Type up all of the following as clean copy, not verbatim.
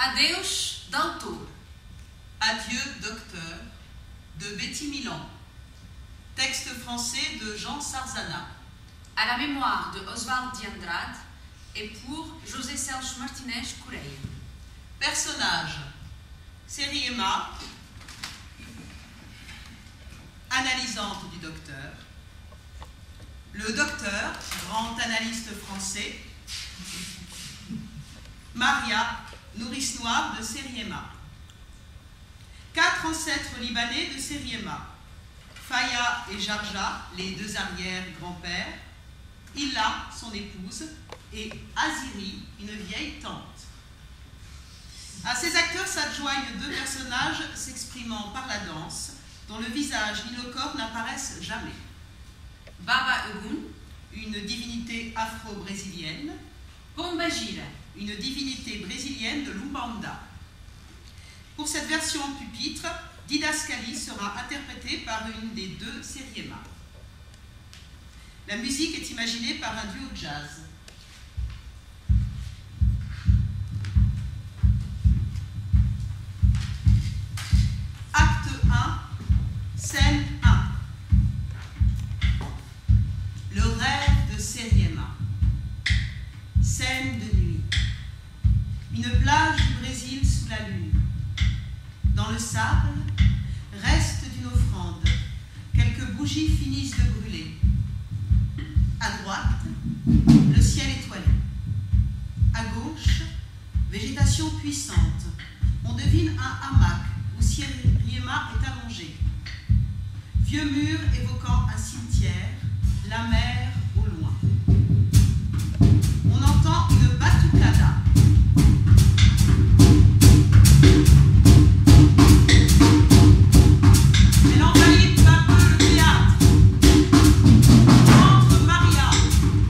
Adeus, doutor. Adieu, docteur, de Betty Milan. Texte français de Jean Sarzana. À la mémoire de Oswald de Andrade et pour José Celso Martinez Correia. Personnages. Seriema, analysante du docteur. Le docteur, grand analyste français. Maria, nourrice noire de Seriema. 4 ancêtres libanais de Seriema. Faya et Jarja, les 2 arrière-grands-pères. Illa, son épouse, et Aziri, une vieille tante. À ces acteurs s'adjoignent 2 personnages s'exprimant par la danse, dont le visage ni le corps n'apparaissent jamais. Baba Ogun, une divinité afro-brésilienne. Pombagira, une divinité brésilienne de l'Umbanda. Pour cette version pupitre, Didascali sera interprétée par une des 2 Seriema. La musique est imaginée par un duo jazz. Acte 1, scène 1. Le rêve de Seriema. Scène de nuit. Une plage du Brésil sous la lune. Dans le sable, reste d'une offrande. Quelques bougies finissent de brûler. À droite, le ciel étoilé. À gauche, végétation puissante. On devine un hamac où Seriema est allongé. Vieux mur évoquant un cimetière, la mer au loin. On entend une batucada. Elle envahit peu à peu le théâtre. Entre Maria,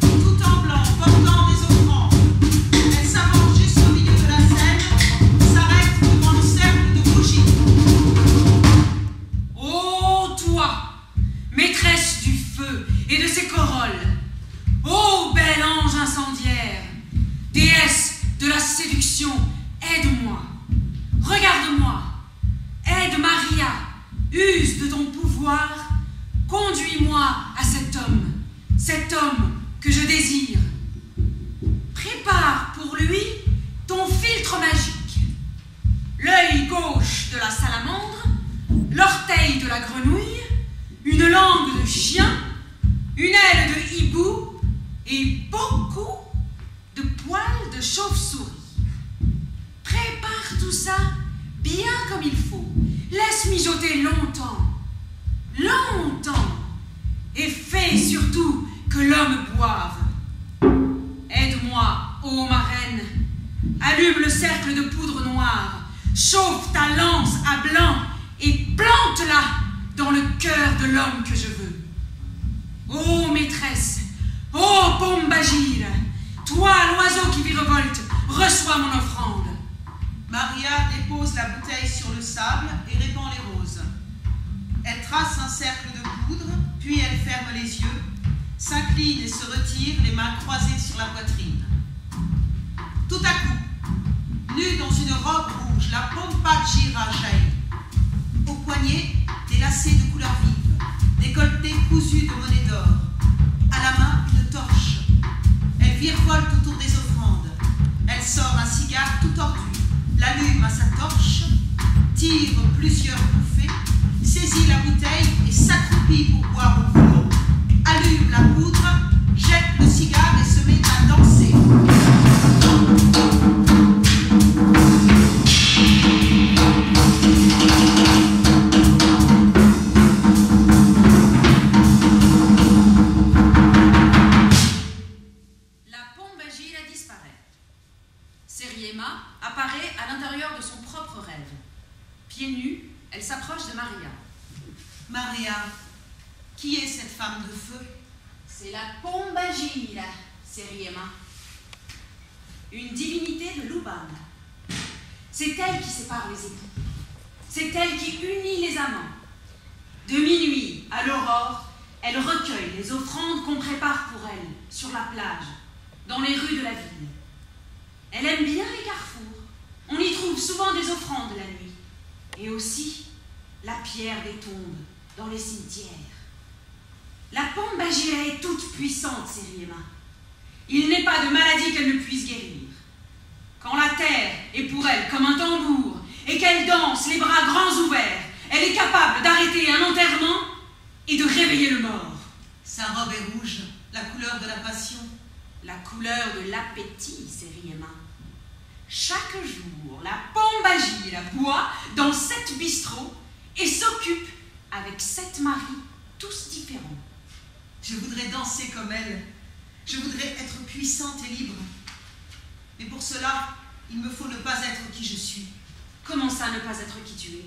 tout en blanc, portant des offrandes. Elle s'avance jusqu'au milieu de la scène, s'arrête devant le cercle de bougies. ô toi, maîtresse du feu et de ses corolles, ô bel ange incendiaire, déesse de la séduction, aide-moi, regarde-moi, aide Maria, use de ton pouvoir, conduis-moi à cet homme que je désire. Prépare pour lui ton filtre magique, l'œil gauche de la salamandre, l'orteil de la grenouille, une langue de chien, une aile de hibou et beaucoup de poils de chauve-souris. Prépare tout ça bien comme il faut. Laisse mijoter longtemps, longtemps, et fais surtout que l'homme boive. Aide-moi, ô ma reine, allume le cercle de poudre noire, chauffe ta lance à blanc et plante-la dans le cœur de l'homme que je veux. Ô maîtresse, ô Pombagira, toi, l'oiseau qui virevolte, reçois mon offrande. Maria dépose la bouteille sur le sable et répand les roses. Elle trace un cercle de poudre, puis elle ferme les yeux, s'incline et se retire, les mains croisées sur la poitrine. Tout à coup, nue dans une robe rouge, la Pombagira jaillit. Au poignet, des lacets de couleur vive, décolleté cousu de monnaie d'or. À la main, une torche. Elle virevolte autour des offrandes. Elle sort un cigare tout tordu, l'allume à sa torche, tire plusieurs bouffées, saisit la bouteille et s'accroupit pour boire au flot, allume la poudre, jette le cigare et se met à danser. Seriema apparaît à l'intérieur de son propre rêve. Pieds nus, elle s'approche de Maria. Maria, qui est cette femme de feu? C'est la Pombagira, Seriema. Une divinité de l'Umbanda. C'est elle qui sépare les époux. C'est elle qui unit les amants. De minuit à l'aurore, elle recueille les offrandes qu'on prépare pour elle sur la plage, dans les rues de la ville. Elle aime bien les carrefours, On y trouve souvent des offrandes la nuit, et aussi la pierre des tombes dans les cimetières. La Pombagira est toute puissante, Seriema. Il n'est pas de maladie qu'elle ne puisse guérir. Quand la terre est pour elle comme un tambour et qu'elle danse les bras grands ouverts, elle est capable d'arrêter un enterrement et de réveiller le mort. Sa robe est rouge, la couleur de la passion. La couleur de l'appétit, Seriema. Chaque jour, la Pombagira boit dans 7 bistrots et s'occupe avec 7 maris, tous différents. Je voudrais danser comme elle. Je voudrais être puissante et libre. Mais pour cela, il me faut ne pas être qui je suis. Comment ça, ne pas être qui tu es?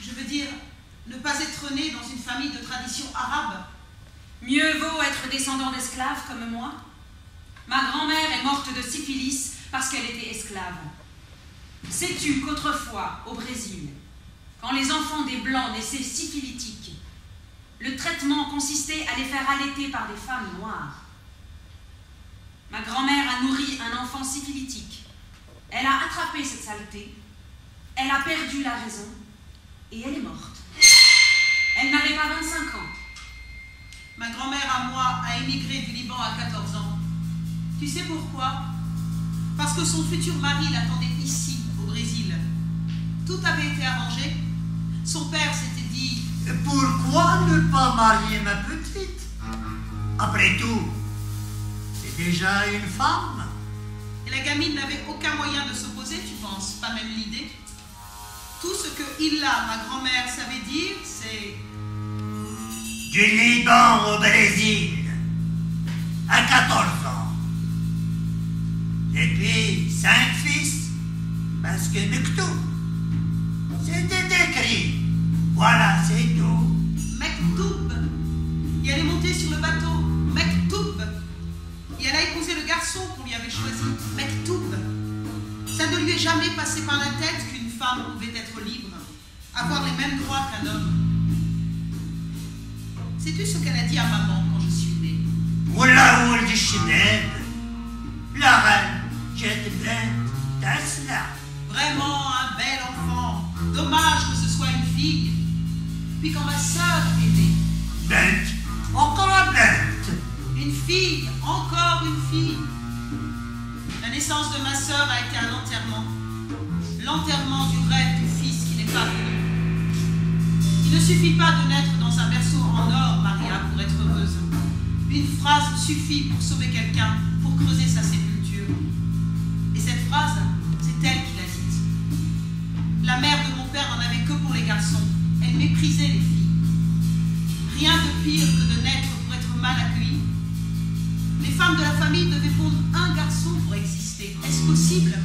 Je veux dire, ne pas être né dans une famille de tradition arabe. Mieux vaut être descendant d'esclaves comme moi. Ma grand-mère est morte de syphilis parce qu'elle était esclave. Sais-tu qu'autrefois, au Brésil, quand les enfants des Blancs naissaient syphilitiques, le traitement consistait à les faire allaiter par des femmes noires? Ma grand-mère a nourri un enfant syphilitique. Elle a attrapé cette saleté, elle a perdu la raison et elle est morte. Elle n'avait pas 25 ans. Ma grand-mère à moi a émigré du Liban à 14 ans. Tu sais pourquoi? Parce que son futur mari l'attendait ici, au Brésil. Tout avait été arrangé. Son père s'était dit... Pourquoi ne pas marier ma petite? Après tout, c'est déjà une femme. Et la gamine n'avait aucun moyen de s'opposer, tu penses? Pas même l'idée. Tout ce que Illa, ma grand-mère, savait dire, c'est... Du Liban au Brésil, à 14 ans. Et puis 5 fils, parce que Mektoub, c'était écrit. Voilà, c'est tout. Mektoub. Et elle est montée sur le bateau. Mektoub. Et elle a épousé le garçon qu'on lui avait choisi. Mektoub. Ça ne lui est jamais passé par la tête qu'une femme pouvait être libre, avoir les mêmes droits qu'un homme. Sais-tu ce qu'elle a dit à maman quand je suis née? Oula oul du Chibeb, la reine, jette bête, Tesla. Vraiment un bel enfant. Dommage que ce soit une fille. Puis quand ma sœur est née... Bête, encore un bête. Une fille, encore une fille. La naissance de ma sœur a été un enterrement. L'enterrement du rêve du fils qui n'est pas venu. Il ne suffit pas de naître dans un berceau en or, Maria, pour être heureuse. Une phrase suffit pour sauver quelqu'un, pour creuser sa sépulture. Et cette phrase, c'est elle qui l'a dite. La mère de mon père n'en avait que pour les garçons. Elle méprisait les filles. Rien de pire que de naître pour être mal accueilli. Les femmes de la famille devaient pondre un garçon pour exister. Est-ce possible?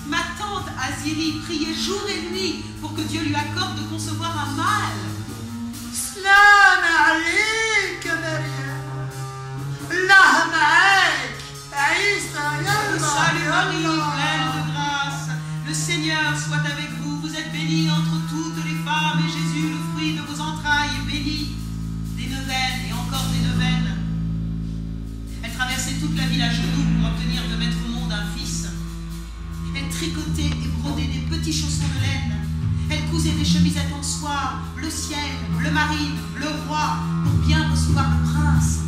Ma tante Aziri priait jour et nuit pour que Dieu lui accorde de concevoir un mâle. Salam alik, Maria. Allah ma'ak. Aïssa, yallah. Salut Marie, pleine de grâce. Le Seigneur soit avec vous. Vous êtes bénie entre toutes les femmes et Jésus, le fruit de vos entrailles, est béni. Des neuvaines et encore des neuvaines. Elle traversait toute la ville à genoux pour obtenir de mettre au monde un fils. Elle tricotait et brodait des petits chaussons de laine. Elle cousait des chemisettes en soie, bleu ciel, bleu marine, bleu roi, pour bien recevoir le prince.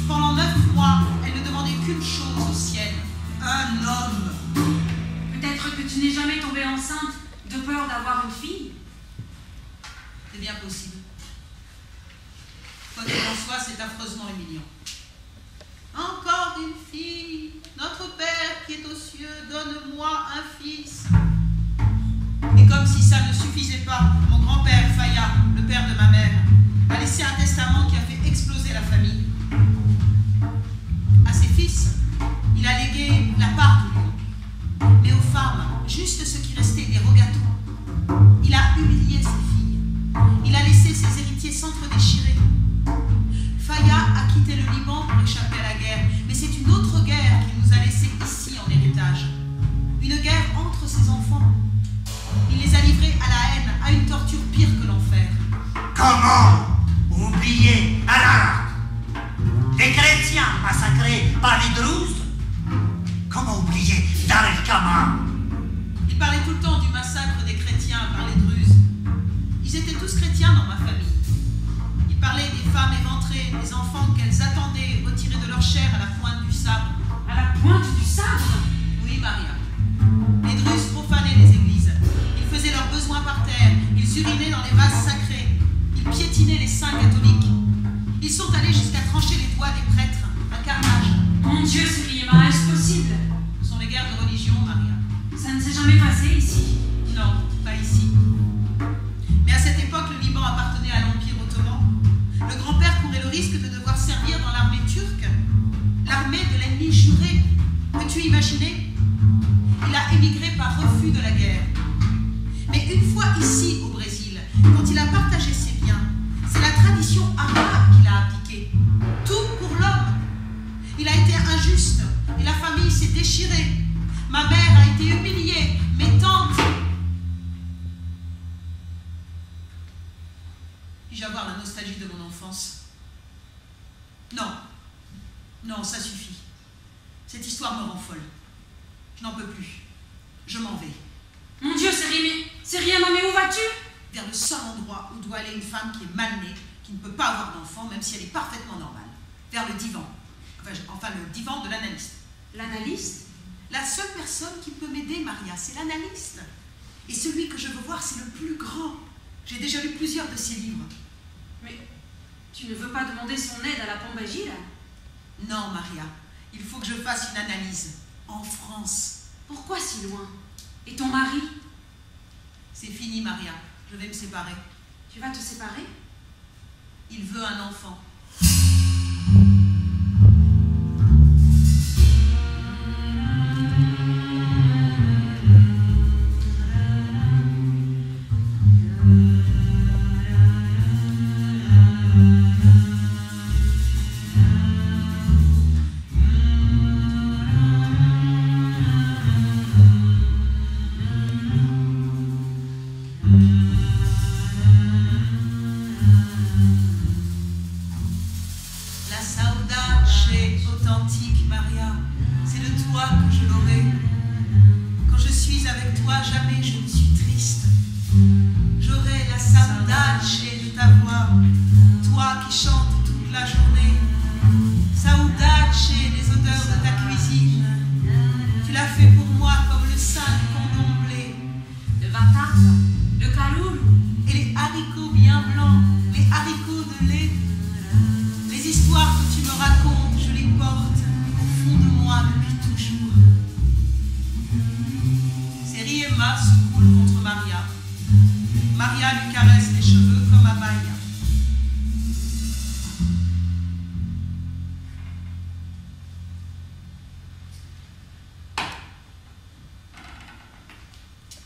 Pendant 9 mois, elle ne demandait qu'une chose au ciel, un homme. Peut-être que tu n'es jamais tombée enceinte de peur d'avoir une fille. C'est bien possible. Quoi qu'il en soit, c'est affreusement humiliant. Encore une fille. Notre Père qui est aux cieux, donne-moi un fils. Et comme si ça ne suffisait pas, mon grand-père Faya, le père de ma mère, a laissé un testament qui a fait exploser la famille. À ses fils, il a légué la part du lion. Mais aux femmes, juste ce qui restait des rogatons. Il a humilié ses filles. Il a laissé ses héritiers s'entre-déchirer. Faya a quitté le Liban pour échapper à la guerre, mais c'est une autre guerre qu'il nous a laissée ici en héritage. Une guerre entre ses enfants. Il les a livrés à la haine, à une torture pire que l'enfer. Comment oublier Allah? Les chrétiens massacrés par les Druzes? Comment oublier Dar el-Kama? Il parlait tout le temps du massacre des chrétiens par les Druzes. Ils étaient tous chrétiens dans ma famille. Il parlait des femmes éventrées, des enfants qu'elles attendaient retirés de leur chair à la pointe du sabre. À la pointe du sabre? Oui, Maria. Les Druzes profanaient les églises. Ils faisaient leurs besoins par terre. Ils urinaient dans les vases sacrés. Ils piétinaient les saints catholiques. Ils sont allés jusqu'à trancher les doigts des prêtres. Un carnage. Mon Dieu, Sériema, est-ce possible? Ce sont les guerres de religion, Maria. Ça ne s'est jamais passé ici. Non, pas ici. Mais à cette époque, le Liban appartenait à l'Empire ottoman. Le grand-père courait le risque de devoir servir dans l'armée turque, l'armée de l'ennemi juré. Peux-tu imaginer? Il a émigré par refus de la guerre. Mais une fois ici, au Brésil, quand il a partagé ses biens, c'est la tradition arabe qu'il a appliquée. Tout pour l'homme. Il a été injuste et la famille s'est déchirée. Ma mère a été humiliée, mes tantes. Puis-je avoir la nostalgie de mon enfance? Non. Non, ça suffit. Cette histoire me rend folle. Je n'en peux plus. Je m'en vais. Mon Dieu, Sériema, mais où vas-tu? Vers le seul endroit où doit aller une femme qui est mal née, qui ne peut pas avoir d'enfant, même si elle est parfaitement normale. Vers le divan. Enfin, le divan de l'analyste. L'analyste? La seule personne qui peut m'aider, Maria, c'est l'analyste. Et celui que je veux voir, c'est le plus grand. J'ai déjà lu plusieurs de ses livres. Mais tu ne veux pas demander son aide à la Pombagile? Non, Maria. Il faut que je fasse une analyse. En France. Pourquoi si loin? Et ton mari? C'est fini, Maria. Je vais me séparer. Tu vas te séparer? Il veut un enfant.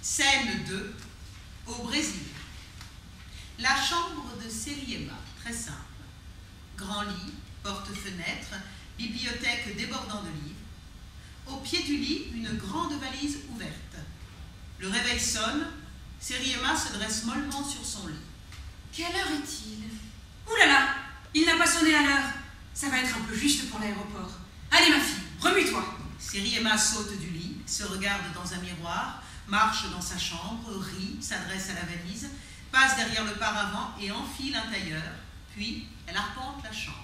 Scène 2, au Brésil. La chambre de Sériema, très simple. Grand lit, porte-fenêtre, bibliothèque débordant de livres. Au pied du lit, une grande valise ouverte. Le réveil sonne, Sériema se dresse mollement sur son lit. Quelle heure est-il? Ouh là là, il n'a pas sonné à l'heure. Ça va être un peu juste pour l'aéroport. Allez ma fille, remue-toi. Sériema saute du lit, se regarde dans un miroir, marche dans sa chambre, rit, s'adresse à la valise, passe derrière le paravent et enfile un tailleur, puis elle arpente la chambre.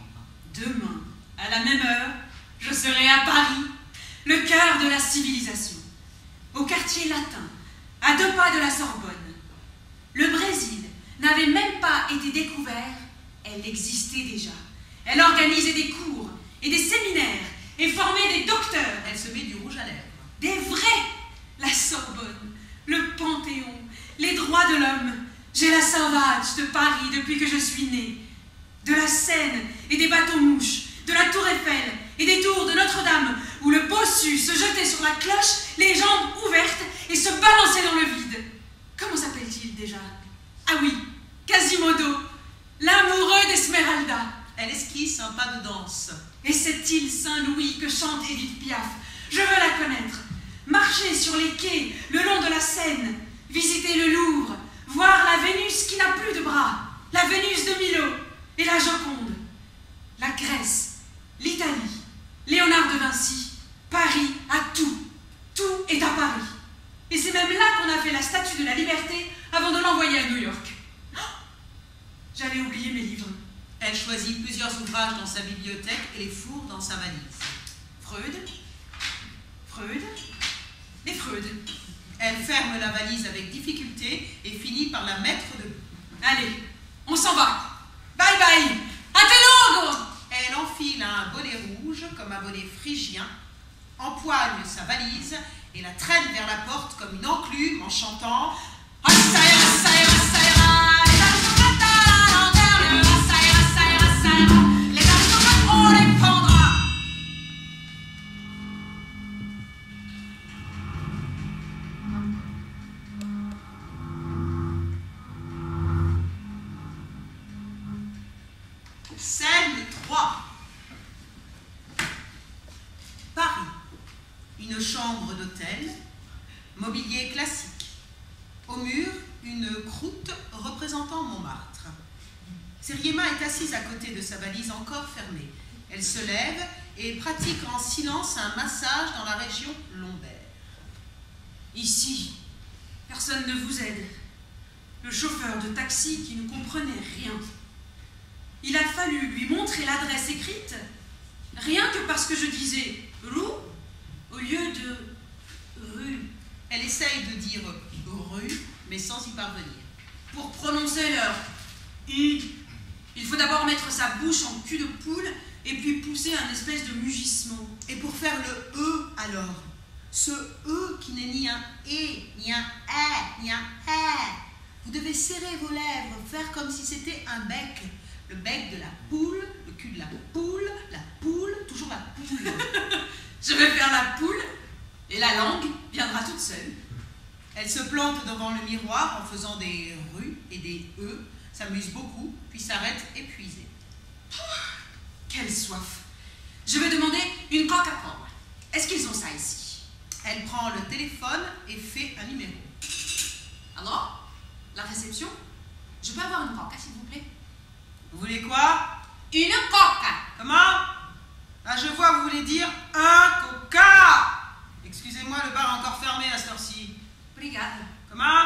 Demain, à la même heure, je serai à Paris, le cœur de la civilisation, au quartier latin, à 2 pas de la Sorbonne. Le Brésil n'avait même pas été découvert, elle existait déjà. Elle organisait des cours et des séminaires et formait des docteurs. Elle se met du rouge à lèvres. Des vrais! La Sorbonne, le Panthéon, les droits de l'homme. J'ai la sauvage de Paris depuis que je suis née. De la Seine et des bateaux-mouches, de la Tour Eiffel et des tours de Notre-Dame, où le bossu se jetait sur la cloche, les jambes ouvertes, et se balançait dans le vide. Comment s'appelle-t-il déjà? Ah oui, Quasimodo, l'amoureux d'Esmeralda. Elle esquisse un pas de danse. Et cette île Saint-Louis que chante Édith Piaf, je veux la connaître. Marcher sur les quais le long de la Seine, visiter le Louvre, voir la Vénus qui n'a plus de bras, la Vénus de Milo et la Joconde. La Grèce, l'Italie, Léonard de Vinci, Paris a tout. Tout est à Paris. Et c'est même là plusieurs ouvrages dans sa bibliothèque et les fourre dans sa valise. Freud. Les Freud. Elle ferme la valise avec difficulté et finit par la mettre debout. Allez, on s'en va. Bye bye. A te lungo. Elle enfile un bonnet rouge comme un bonnet phrygien, empoigne sa valise et la traîne vers la porte comme une enclume en chantant « Les armes on les prendra !» Scène 3. Paris. Une chambre d'hôtel, mobilier classique. Au mur, une croûte représentant Montmartre. Seriema est assise à côté de sa valise encore fermée. Elle se lève et pratique en silence un massage dans la région lombaire. Ici, personne ne vous aide. Le chauffeur de taxi qui ne comprenait rien. Il a fallu lui montrer l'adresse écrite, rien que parce que je disais « rue » au lieu de « rue ». Elle essaye de dire « rue », mais sans y parvenir. Pour prononcer leur « i », il faut d'abord mettre sa bouche en cul de poule et puis pousser un espèce de mugissement. Et pour faire le « e » alors, ce « e » qui n'est ni un « et », ni un « ä », ni un « ä », vous devez serrer vos lèvres, faire comme si c'était un bec. Le bec de la poule, le cul de la poule, toujours la poule. Je vais faire la poule et la langue viendra toute seule. Elle se plante devant le miroir en faisant des rues et des e, s'amuse beaucoup, puis s'arrête épuisée. Quelle soif! Je vais demander une Coca-Cola. Est-ce qu'ils ont ça ici? Elle prend le téléphone et fait un numéro. Alors? La réception? Je peux avoir une Coca, s'il vous plaît? Vous voulez quoi? Une Coca! Comment? Ah, je vois, vous voulez dire un Coca! Excusez-moi, le bar est encore fermé à cette heure-ci. Obrigada. Comment?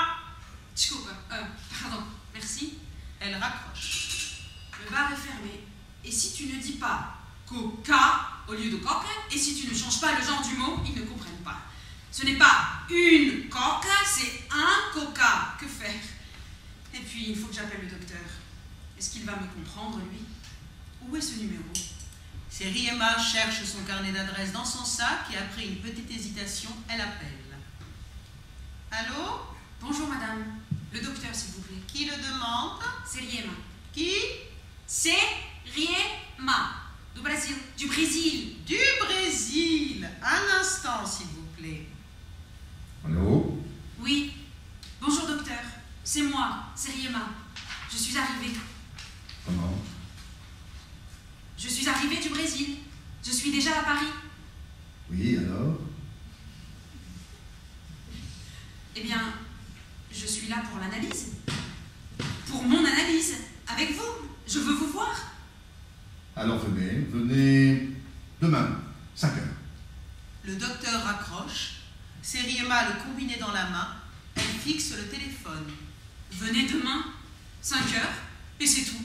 Desculpa. Pardon. Merci. Elle raccroche. Le bar est fermé. Et si tu ne dis pas Coca au lieu de Coca, et si tu ne changes pas le genre du mot, ils ne comprennent pas. Ce n'est pas une Coca, c'est un Coca. Que faire? Et puis, il faut que j'appelle le docteur. Est-ce qu'il va me comprendre, lui? Où est ce numéro? Seriema cherche son carnet d'adresse dans son sac et après une petite hésitation, elle appelle. Allô? Bonjour, madame. Le docteur, s'il vous plaît. Qui le demande? Seriema. Qui? Seriema. Du Brésil. Du Brésil. Du Brésil. Un instant, s'il vous plaît. Allô? Oui. Bonjour, docteur. C'est moi, Seriema. Je suis arrivée. Comment? Je suis arrivée du Brésil. Je suis déjà à Paris. Oui, alors? Eh bien, je suis là pour l'analyse. Pour mon analyse. Avec vous. Je veux vous voir. Alors venez demain, 5 heures. Le docteur raccroche. Seriema le combiné dans la main. Elle fixe le téléphone. Venez demain, 5 heures, et c'est tout.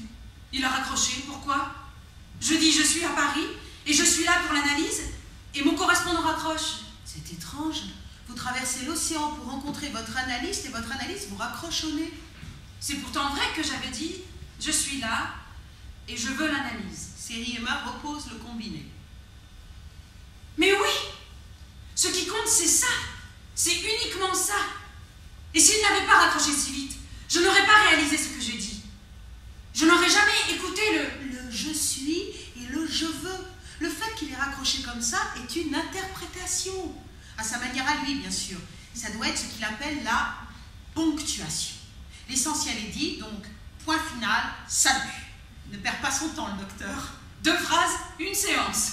Il a raccroché. Pourquoi? Je dis je suis à Paris, et je suis là pour l'analyse, et mon correspondant raccroche. C'est étrange. Vous traversez l'océan pour rencontrer votre analyste, et votre analyste vous raccroche au nez. C'est pourtant vrai que j'avais dit je suis là, et je veux l'analyse. Seriema repose le combiné. Mais oui! Ce qui compte, c'est ça. C'est uniquement ça. Et s'il n'avait pas raccroché si vite, je n'aurais pas réalisé ce que j'ai dit. Je n'aurais jamais écouté le je suis et le je veux. Le fait qu'il ait raccroché comme ça est une interprétation. À sa manière à lui, bien sûr. Ça doit être ce qu'il appelle la ponctuation. L'essentiel est dit, donc, point final, salut. Ne perd pas son temps, le docteur. 2 phrases, une séance.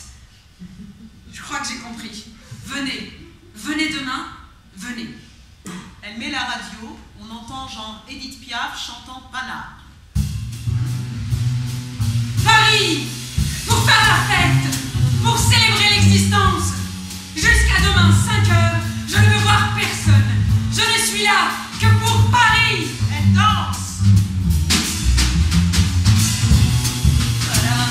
Je crois que j'ai compris. Venez. Venez demain. Venez. Elle met la radio. On entend genre Edith Piaf chantant Panard. Paris, pour faire la fête, pour célébrer l'existence. Jusqu'à demain, 5 heures, je ne veux voir personne. Je ne suis là que pour Paris. Elle danse. Voilà.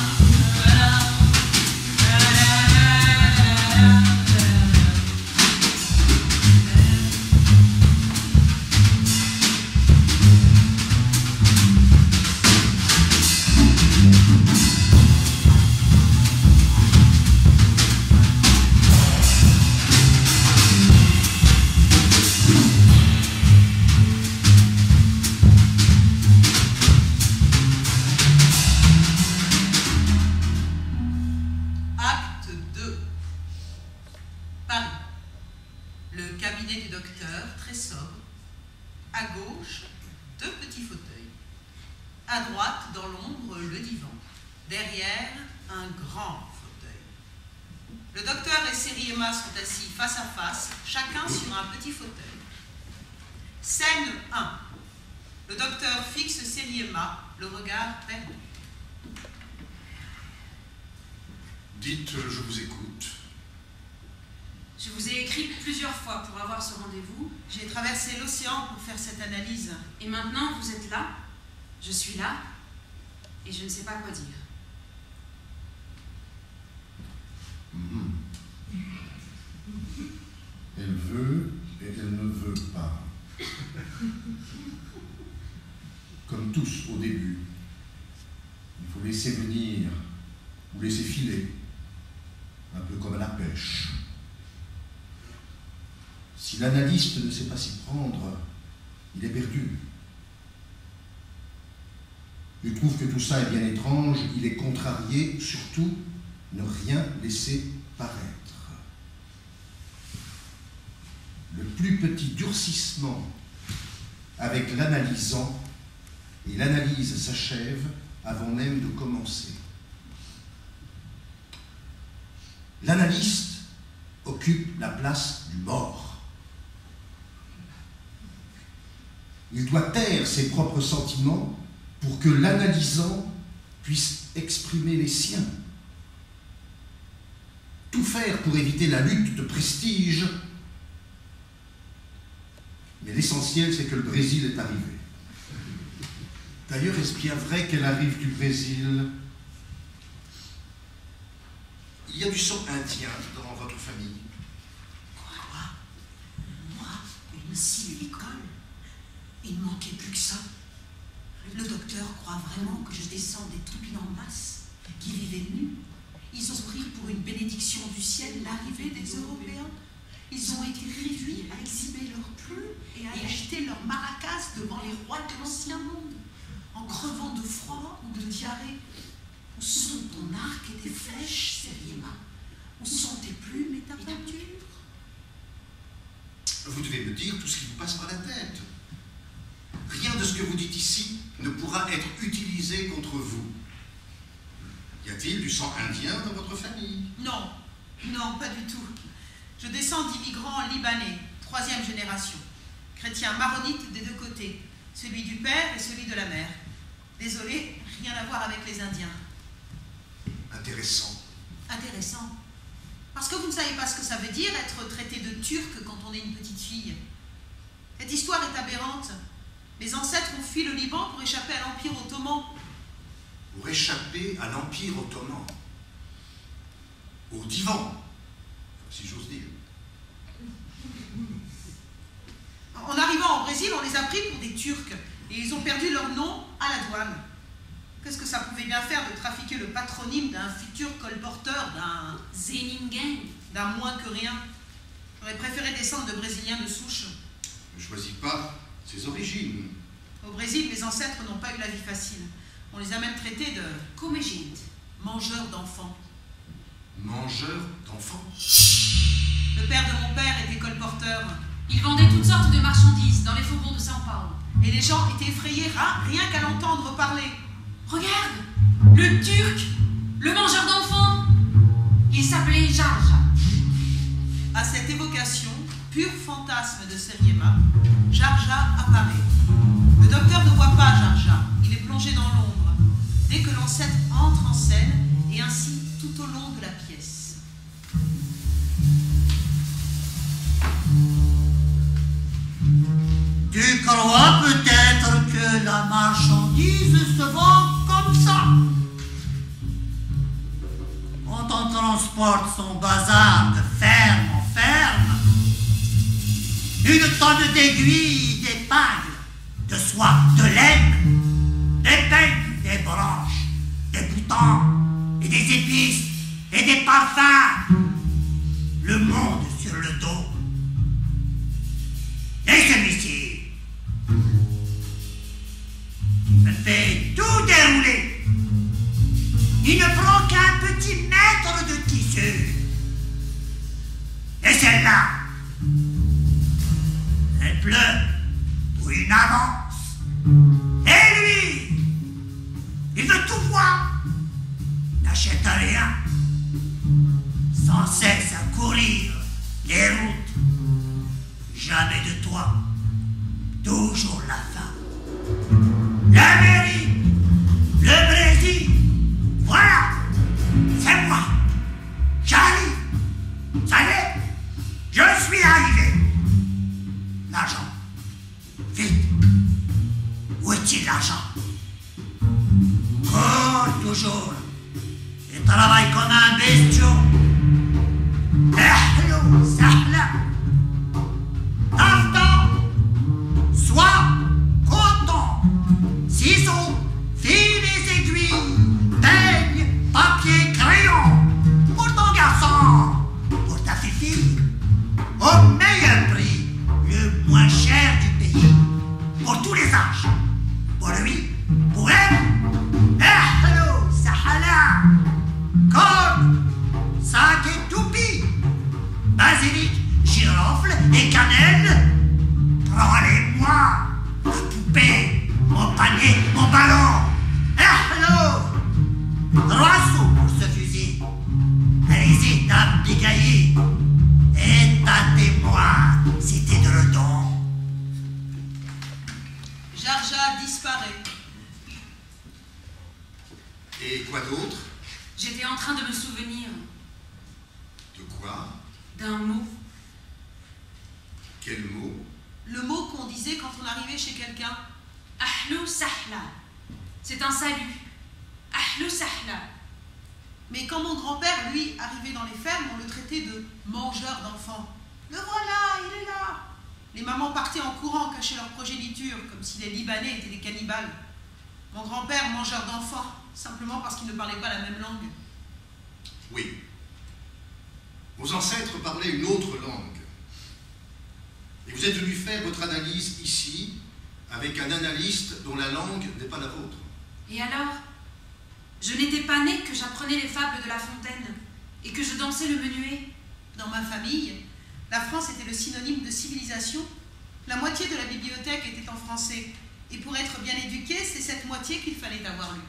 cabinet du docteur, très sobre. À gauche, 2 petits fauteuils. À droite, dans l'ombre, le divan. Derrière, un grand fauteuil. Le docteur et Seriema sont assis face à face, chacun sur un petit fauteuil. Scène 1. Le docteur fixe Seriema, le regard perdu. Dites, je vous écoute. Je vous ai écrit plusieurs fois pour avoir ce rendez-vous. J'ai traversé l'océan pour faire cette analyse. Et maintenant, vous êtes là, je suis là, et je ne sais pas quoi dire. Elle veut et elle ne veut pas. Comme tous au début. Il faut laisser venir ou laisser filer, un peu comme à la pêche. Si l'analyste ne sait pas s'y prendre, il est perdu. Il trouve que tout ça est bien étrange, il est contrarié, surtout ne rien laisser paraître. Le plus petit durcissement avec l'analysant, et l'analyse s'achève avant même de commencer. L'analyste occupe la place du mort. Il doit taire ses propres sentiments pour que l'analysant puisse exprimer les siens. Tout faire pour éviter la lutte de prestige. Mais l'essentiel, c'est que le Brésil est arrivé. D'ailleurs, est-ce bien vrai qu'elle arrive du Brésil? Il y a du sang indien dans votre famille. Quoi? Moi, une sylvicole? Il ne manquait plus que ça. Le docteur croit vraiment que je descends des toupies en masse qui vivaient nus. Ils ont pris pour une bénédiction du ciel l'arrivée des Européens. Ils ont été réduits à exhiber leurs plumes et à agiter leurs maracas devant les rois de l'ancien monde, en crevant de froid ou de diarrhée. Où sont ton arc et tes flèches, Seriema? Où sont tes plumes et ta peinture? Vous devez me dire tout ce qui vous passe par la tête. Rien de ce que vous dites ici ne pourra être utilisé contre vous. Y a-t-il du sang indien dans votre famille? Non, non, pas du tout. Je descends d'immigrants libanais, 3e génération. Chrétiens maronites des 2 côtés, celui du père et celui de la mère. Désolé, rien à voir avec les Indiens. Intéressant. Intéressant. Parce que vous ne savez pas ce que ça veut dire être traité de turc quand on est une petite fille. Cette histoire est aberrante. Les ancêtres ont fui le Liban pour échapper à l'Empire ottoman. Pour échapper à l'Empire ottoman. Au divan, si j'ose dire. En arrivant au Brésil, on les a pris pour des Turcs et ils ont perdu leur nom à la douane. Qu'est-ce que ça pouvait bien faire de trafiquer le patronyme d'un futur colporteur, d'un moins que rien? J'aurais préféré descendre de Brésiliens de souche. Ne choisis pas ses origines. Au Brésil, les ancêtres n'ont pas eu la vie facile. On les a même traités de comégite, mangeurs d'enfants. Mangeurs d'enfants? Le père de mon père était colporteur. Il vendait toutes sortes de marchandises dans les faubourgs de São Paulo. Et les gens étaient effrayés rien qu'à l'entendre parler. Regarde, le Turc, le mangeur d'enfants. Il s'appelait Jarja. À cette évocation, pur fantasme de Seriema, Jarja apparaît. Le docteur ne voit pas Jarja, il est plongé dans l'ombre, dès que l'ancêtre entre en scène, et ainsi tout au long de la pièce. Tu crois peut-être que la marchandise se vend comme ça? Quand on transporte son bazar de ferme en ferme, une tonne d'aiguilles, d'épingles, de soie, de laine, des peines, des branches, des boutons, et des épices, et des parfums, le monde sur le dos. Et celui-ci, il me fait tout dérouler. Il ne prend qu'un petit mètre de tissu. Et celle-là, sans cesse à courir les routes. Jamais de toi, toujours la faim. L'Amérique, le Brésil, voilà, c'est moi. J'arrive. Ça y est, je suis arrivé. L'argent. Vite. Où est-il l'argent? Oh, toujours. Il travaille comme un bestiau. Ahlo, sahla. Tartan. Soie, coton, ciseaux, fil et aiguilles, peigne, papier, crayon. Pour ton garçon, pour ta fille, au meilleur prix, le moins cher du pays, pour tous les âges, pour lui, pour elle, ahlo, sahala, corne, sac et toupie, basilic, girofle et cannelle. Prends-les-moi, ma poupée, mon panier, mon ballon, ahlo, 3 sous pour ce fusil. Allez-y, dame dégaillée, étatez-moi, c'était de le don. Jar Jar disparaît. Et quoi d'autre? J'étais en train de me souvenir De quoi? d'un mot. Quel mot? Le mot qu'on disait quand on arrivait chez quelqu'un. Ahlo sahla. C'est un salut. Ahlo sahla. Mais quand mon grand-père, lui, arrivait dans les fermes, on le traitait de mangeur d'enfants. Le voilà, il est là. Les mamans partaient en courant cacher leur progéniture, comme si les Libanais étaient des cannibales. Mon grand-père, mangeur d'enfants, simplement parce qu'il ne parlait pas la même langue. Oui. Vos ancêtres parlaient une autre langue. Et vous êtes venu faire votre analyse ici, avec un analyste dont la langue n'est pas la vôtre. Et alors? Je n'étais pas née que j'apprenais les fables de La Fontaine et que je dansais le menuet. Dans ma famille, la France était le synonyme de civilisation. La moitié de la bibliothèque était en français. Et pour être bien éduqué, c'est cette moitié qu'il fallait avoir lu.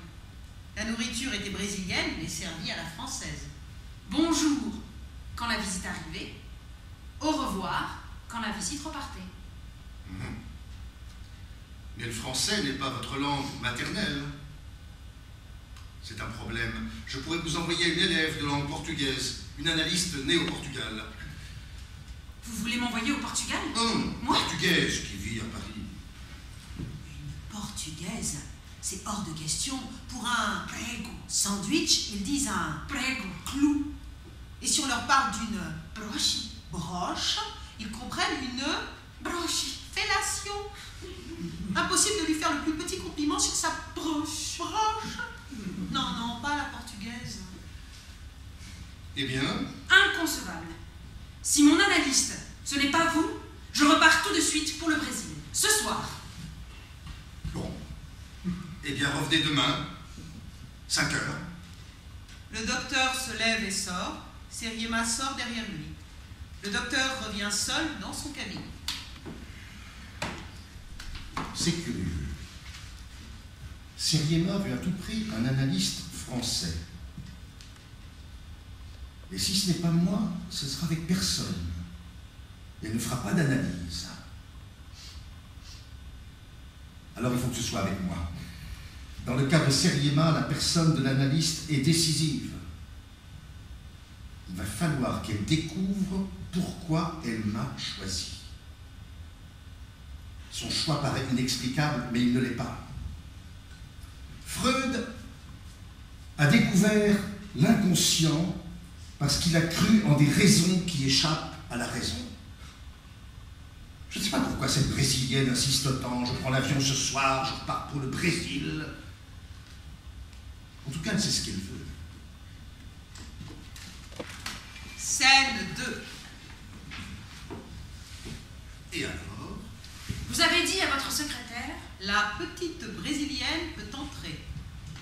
La nourriture était brésilienne, mais servie à la française. Bonjour quand la visite arrivait. Au revoir quand la visite repartait. Mais le français n'est pas votre langue maternelle. C'est un problème. Je pourrais vous envoyer une élève de langue portugaise, une analyste née au Portugal. Vous voulez m'envoyer au Portugal? Non, Moi? portugaise qui vit à Paris. Une portugaise, c'est hors de question. Pour un prego sandwich, ils disent un Prego. clou. Et si on leur parle d'une Broche. ils comprennent une Broche. Fellation. Impossible de lui faire le plus petit compliment sur sa broche. Non, non, pas la portugaise. Eh bien, Inconcevable. Si mon analyste, ce n'est pas vous, je repars tout de suite pour le Brésil. Ce soir. bon. Eh bien, revenez demain, 5 heures. Le docteur se lève et sort. Seriema sort derrière lui. Le docteur revient seul dans son cabinet. C'est curieux. Seriema veut à tout prix un analyste français. Et si ce n'est pas moi, ce sera avec personne. Et elle ne fera pas d'analyse. Alors il faut que ce soit avec moi. Dans le cas de Seriema, la personne de l'analyste est décisive. Il va falloir qu'elle découvre pourquoi elle m'a choisi. Son choix paraît inexplicable, mais il ne l'est pas. Freud a découvert l'inconscient parce qu'il a cru en des raisons qui échappent à la raison. Je ne sais pas pourquoi cette Brésilienne insiste tant. Je prends l'avion ce soir, je repars pour le Brésil. En tout cas, elle sait ce qu'elle veut. Scène 2. Et alors? Vous avez dit à votre secrétaire? La petite brésilienne peut entrer.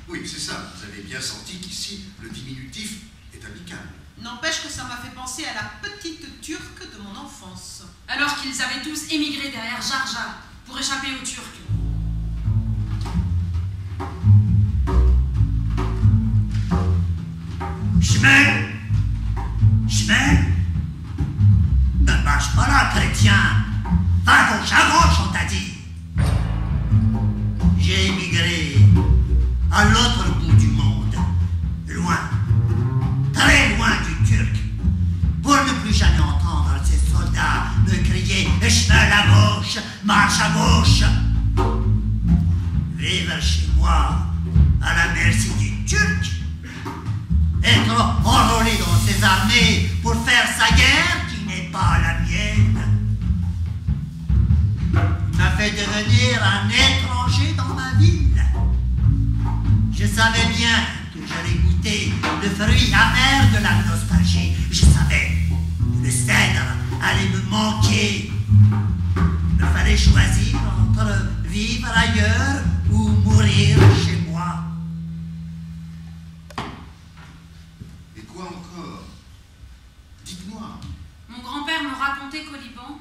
Oui, c'est ça. Vous avez bien senti qu'ici, le diminutif est amical. N'empêche que ça m'a fait penser à la petite turque de mon enfance. Alors qu'ils avaient tous émigré derrière Jar Jar pour échapper aux Turcs. Ishmael? Ne marche pas là, chrétien. Va à gauche, on t'a dit. J'ai émigré à l'autre bout du monde, loin, très loin du Turc, pour ne plus jamais entendre ces soldats me crier « Ishmael à gauche, marche à gauche !» Vivre chez moi, à la merci du Turc, être enrôlé dans ses armées pour faire sa guerre qui n'est pas la mienne, m'a fait devenir un étranger dans ma ville. Je savais bien que j'allais goûter le fruit amer de la nostalgie. Je savais que le cèdre allait me manquer. Il me fallait choisir entre vivre ailleurs ou mourir chez moi. Et quoi encore? Dites-moi. Mon grand-père me racontait qu'au Liban,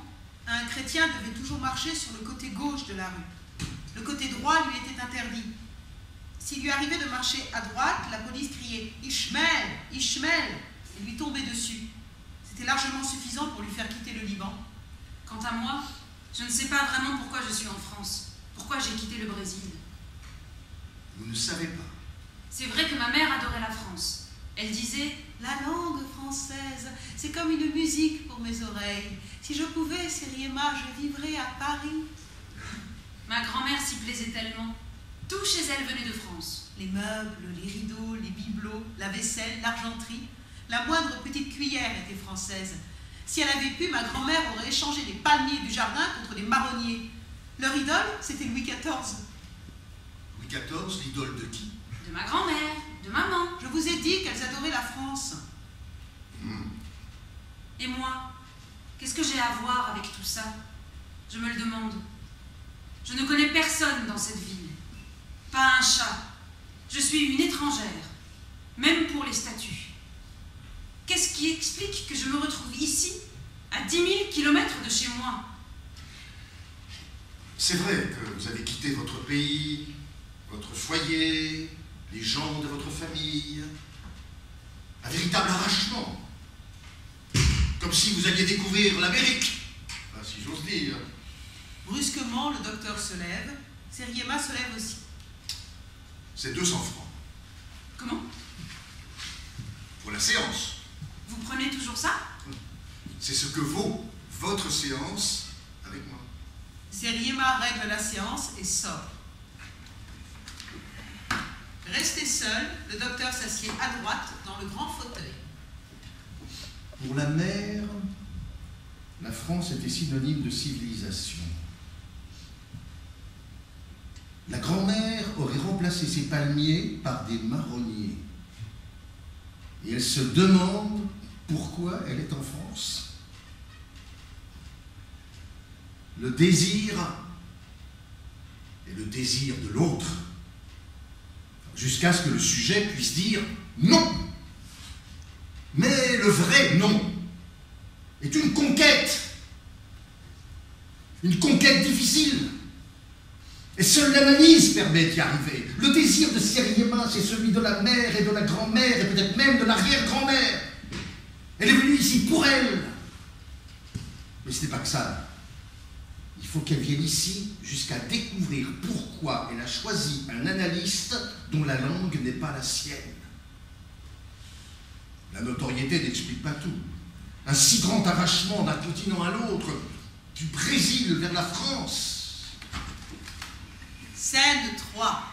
Un chrétien devait toujours marcher sur le côté gauche de la rue. Le côté droit lui était interdit. S'il lui arrivait de marcher à droite, la police criait « Ishmael, Ishmael !» et lui tombait dessus. C'était largement suffisant pour lui faire quitter le Liban. quant à moi, je ne sais pas vraiment pourquoi je suis en France, pourquoi j'ai quitté le Brésil. Vous ne savez pas. C'est vrai que ma mère adorait la France. Elle disait « La langue française, c'est comme une musique pour mes oreilles. Si je pouvais, Seriema, je vivrais à Paris. » Ma grand-mère s'y plaisait tellement. Tout chez elle venait de France. Les meubles, les rideaux, les bibelots, la vaisselle, l'argenterie, la moindre petite cuillère était française. Si elle avait pu, ma grand-mère aurait échangé les palmiers du jardin contre des marronniers. Leur idole, c'était Louis XIV. Louis XIV, l'idole de qui? De ma grand-mère, de maman. Je vous ai dit qu'elles adoraient la France. Et moi, qu'est-ce que j'ai à voir avec tout ça? Je me le demande. Je ne connais personne dans cette ville. Pas un chat. Je suis une étrangère, même pour les statues. Qu'est-ce qui explique que je me retrouve ici, à 10 000 kilomètres de chez moi? C'est vrai que vous avez quitté votre pays, votre foyer, les gens de votre famille. Un véritable arrachement. Comme si vous alliez découvrir l'Amérique, si j'ose dire. Brusquement, le docteur se lève. Seriema se lève aussi. C'est 200 francs. Comment? Pour la séance. Vous prenez toujours ça? C'est ce que vaut votre séance avec moi. Seriema règle la séance et sort. Resté seul, le docteur s'assied à droite dans le grand fauteuil. Pour la mère, la France était synonyme de civilisation. La grand-mère aurait remplacé ses palmiers par des marronniers. Et elle se demande pourquoi elle est en France. Le désir est le désir de l'autre, jusqu'à ce que le sujet puisse dire non. Mais le vrai non est une conquête difficile. Et seule l'analyse permet d'y arriver. Le désir de Seriema, c'est celui de la mère et de la grand-mère et peut-être même de l'arrière-grand-mère. Elle est venue ici pour elle. Mais ce n'est pas que ça. Il faut qu'elle vienne ici jusqu'à découvrir pourquoi elle a choisi un analyste dont la langue n'est pas la sienne. La notoriété n'explique pas tout. Un si grand arrachement d'un continent à l'autre, du Brésil vers la France. Scène 3.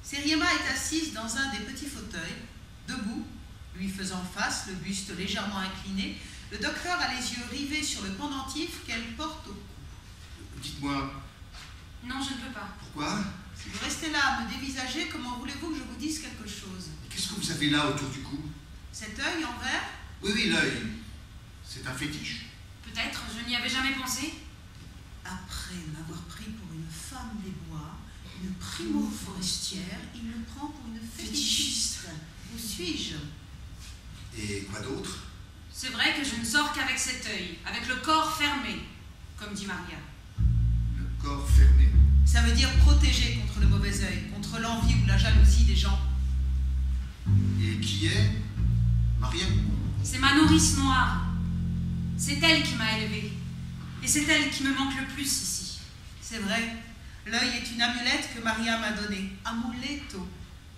Seriema est assise dans un des petits fauteuils, debout, lui faisant face, le buste légèrement incliné. Le docteur a les yeux rivés sur le pendentif qu'elle porte au cou. Dites-moi. Non, je ne peux pas. Pourquoi? Si vous restez là à me dévisager, comment voulez-vous que je vous dise quelque chose? Qu'est-ce que vous avez là autour du cou? Cet œil en verre? Oui, l'œil. C'est un fétiche. Peut-être, je n'y avais jamais pensé. Après m'avoir pris pour une femme des bois, une primo-forestière, il me prend pour une fétichiste. Où suis-je? Et quoi d'autre? C'est vrai que je ne sors qu'avec cet œil, avec le corps fermé, comme dit Maria. Le corps fermé. Ça veut dire protégé contre le mauvais œil, contre l'envie ou la jalousie des gens. Et qui est Maria? C'est ma nourrice noire. C'est elle qui m'a élevée. Et c'est elle qui me manque le plus ici. C'est vrai, l'œil est une amulette que Maria m'a donnée. Amuleto.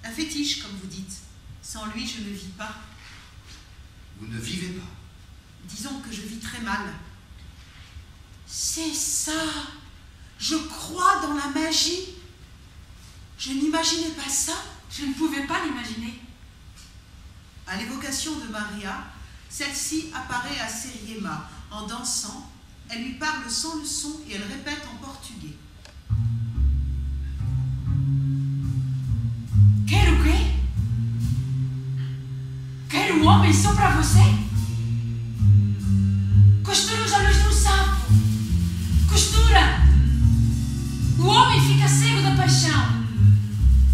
Un fétiche, comme vous dites. Sans lui, je ne vis pas. Vous ne vivez pas. Disons que je vis très mal. C'est ça. Je crois dans la magie. Je n'imaginais pas ça. Je ne pouvais pas l'imaginer. À l'évocation de Maria, celle-ci apparaît à Seriema. En dansant, elle lui parle sans leçon et elle répète en portugais. Quero quê? Quero homem só pra você? Costura os olhos no sapo. Costura. O homem fica cego da paixão.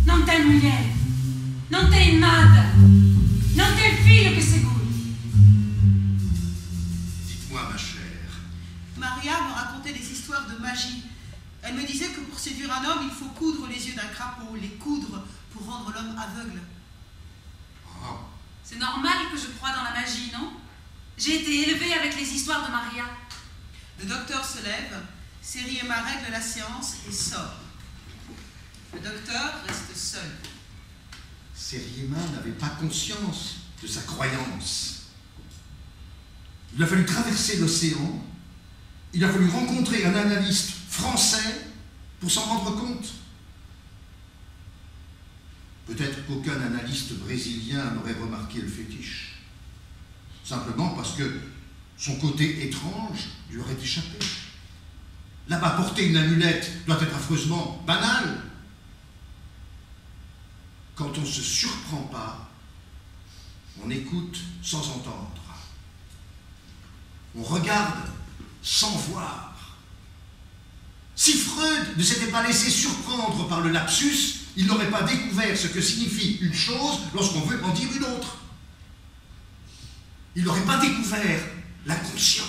Não tem mulher. Não tem nada. Não tem filho que segure. Dites-moi, ma chère. Maria me racontait des histoires de magie. Elle me disait que pour séduire un homme, il faut coudre les yeux d'un crapaud, les coudre pour rendre l'homme aveugle. Oh, C'est normal que je croie dans la magie, non? J'ai été élevée avec les histoires de Maria. Le docteur se lève, Seriema règle la séance et sort. Le docteur reste seul. Seriema n'avait pas conscience de sa croyance. Il a fallu traverser l'océan, il a fallu rencontrer un analyste français pour s'en rendre compte. Peut-être qu'aucun analyste brésilien n'aurait remarqué le fétiche. Simplement parce que son côté étrange lui aurait échappé. Là-bas, porter une amulette doit être affreusement banal. Quand on ne se surprend pas, on écoute sans entendre. On regarde sans voir. Si Freud ne s'était pas laissé surprendre par le lapsus, il n'aurait pas découvert ce que signifie une chose lorsqu'on veut en dire une autre. Il n'aurait pas découvert l'inconscient.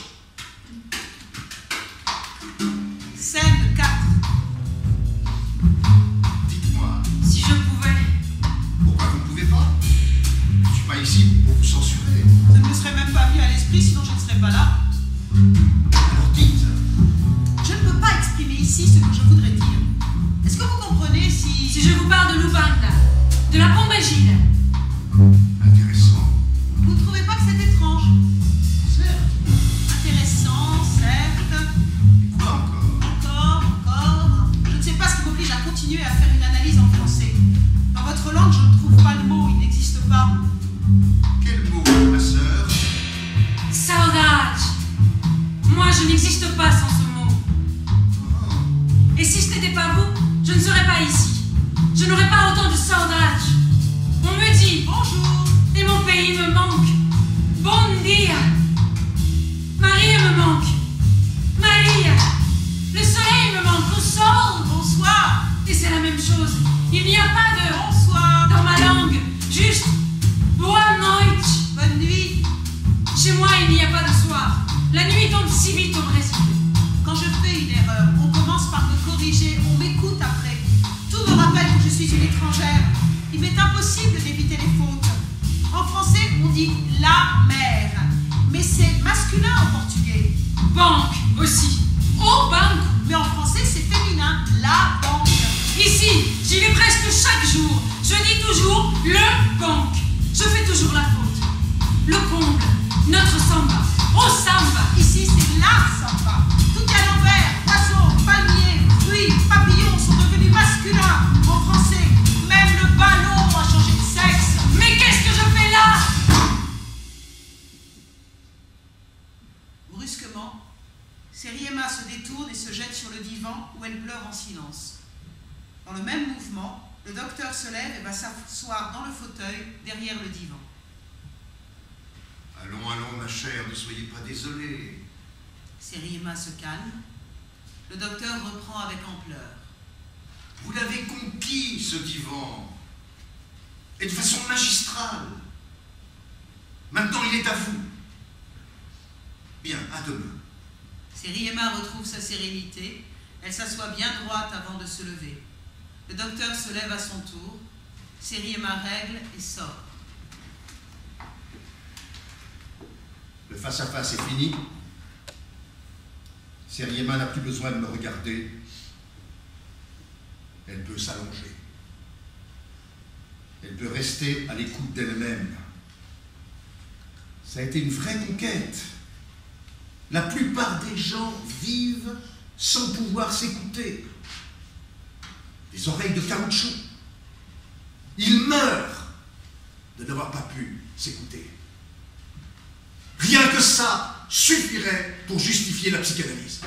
Scène 4. dites-moi, Si je pouvais. pourquoi vous ne pouvez pas? Je ne suis pas ici pour vous censurer. Ça ne me serait même pas venu à l'esprit, sinon je ne serais pas là. Alors dites, Je ne peux pas exprimer ici ce que je voudrais dire. Est-ce que vous comprenez Si je vous parle de Lubanda, de la Pombagile. intéressant. Vous ne trouvez pas que c'est étrange? Certes. Intéressant, certes. Et quoi encore? Encore. Je ne sais pas ce qui m'oblige à continuer à faire une analyse en français. Dans votre langue, je ne trouve pas le mot, il n'existe pas. Quel mot, ma sœur? Saudade. Moi, je n'existe pas sans ce mot. Oh, Et si ce n'était pas vous, je ne serais pas ici. Je n'aurais pas autant de saudade. On me dit Bonjour. et mon pays me manque. Bon dia. Maria me manque. Maria. Le soleil me manque. Au sol. Bonsoir. Et c'est la même chose. Il n'y a pas de Bonsoir. dans ma langue. Juste boa noite. Bonne nuit. Chez moi, il n'y a pas de soir. La nuit tombe si vite au Brésil. Quand je fais une erreur, on commence par me corriger, on m'écoute après. Tout me rappelle que je suis une étrangère. Il m'est impossible d'éviter les fautes. En français, on dit la mère. Mais c'est masculin en portugais. Banque aussi. Au banque. Mais en français, c'est féminin. La banque. Ici, j'y vais presque chaque jour. Je dis toujours le banque. Je fais toujours la faute. Le comble. Notre samba. Au samba. Ici, c'est la samba. Tout est à l'envers. Oiseaux, palmiers, fruits, papillons sont devenus masculins. En français, même le ballon a changé de sexe. Mais qu'est-ce que je fais là? Brusquement, Seriema se détourne et se jette sur le divan où elle pleure en silence. Dans le même mouvement, le docteur se lève et va s'asseoir dans le fauteuil derrière le divan. allons, allons, ma chère, ne soyez pas désolée. Seriema se calme. Le docteur reprend avec ampleur. Vous l'avez conquis, ce divan, et de façon magistrale. Maintenant, il est à vous. Bien, à demain. Seriema retrouve sa sérénité. Elle s'assoit bien droite avant de se lever. Le docteur se lève à son tour. Seriema règle et sort. face-à-face est fini. Seriema n'a plus besoin de me regarder. Elle peut s'allonger. Elle peut rester à l'écoute d'elle-même. Ça a été une vraie conquête. La plupart des gens vivent sans pouvoir s'écouter. Des oreilles de caoutchouc. Ils meurent de n'avoir pas pu s'écouter. Rien que ça suffirait pour justifier la psychanalyse.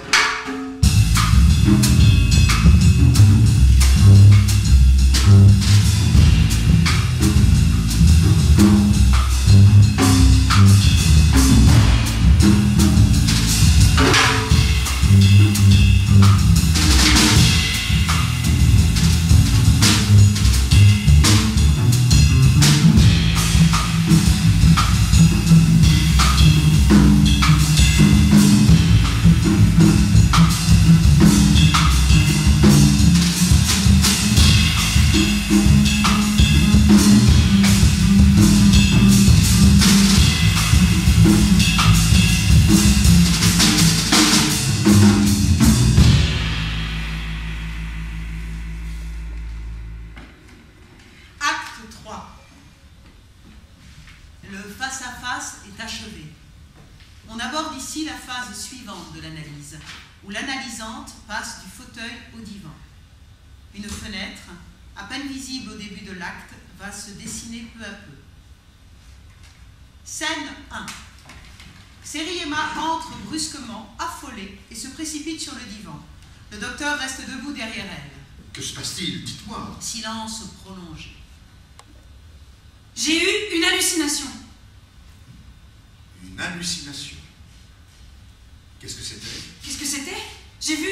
Où l'analysante passe du fauteuil au divan. Une fenêtre, à peine visible au début de l'acte, va se dessiner peu à peu. Scène 1. Seriema entre brusquement, affolée, et se précipite sur le divan. Le docteur reste debout derrière elle. Que se passe-t-il? Dites-moi. Silence prolongé. J'ai eu une hallucination. Une hallucination? Qu'est-ce que c'était? Qu'est-ce que c'était? J'ai vu.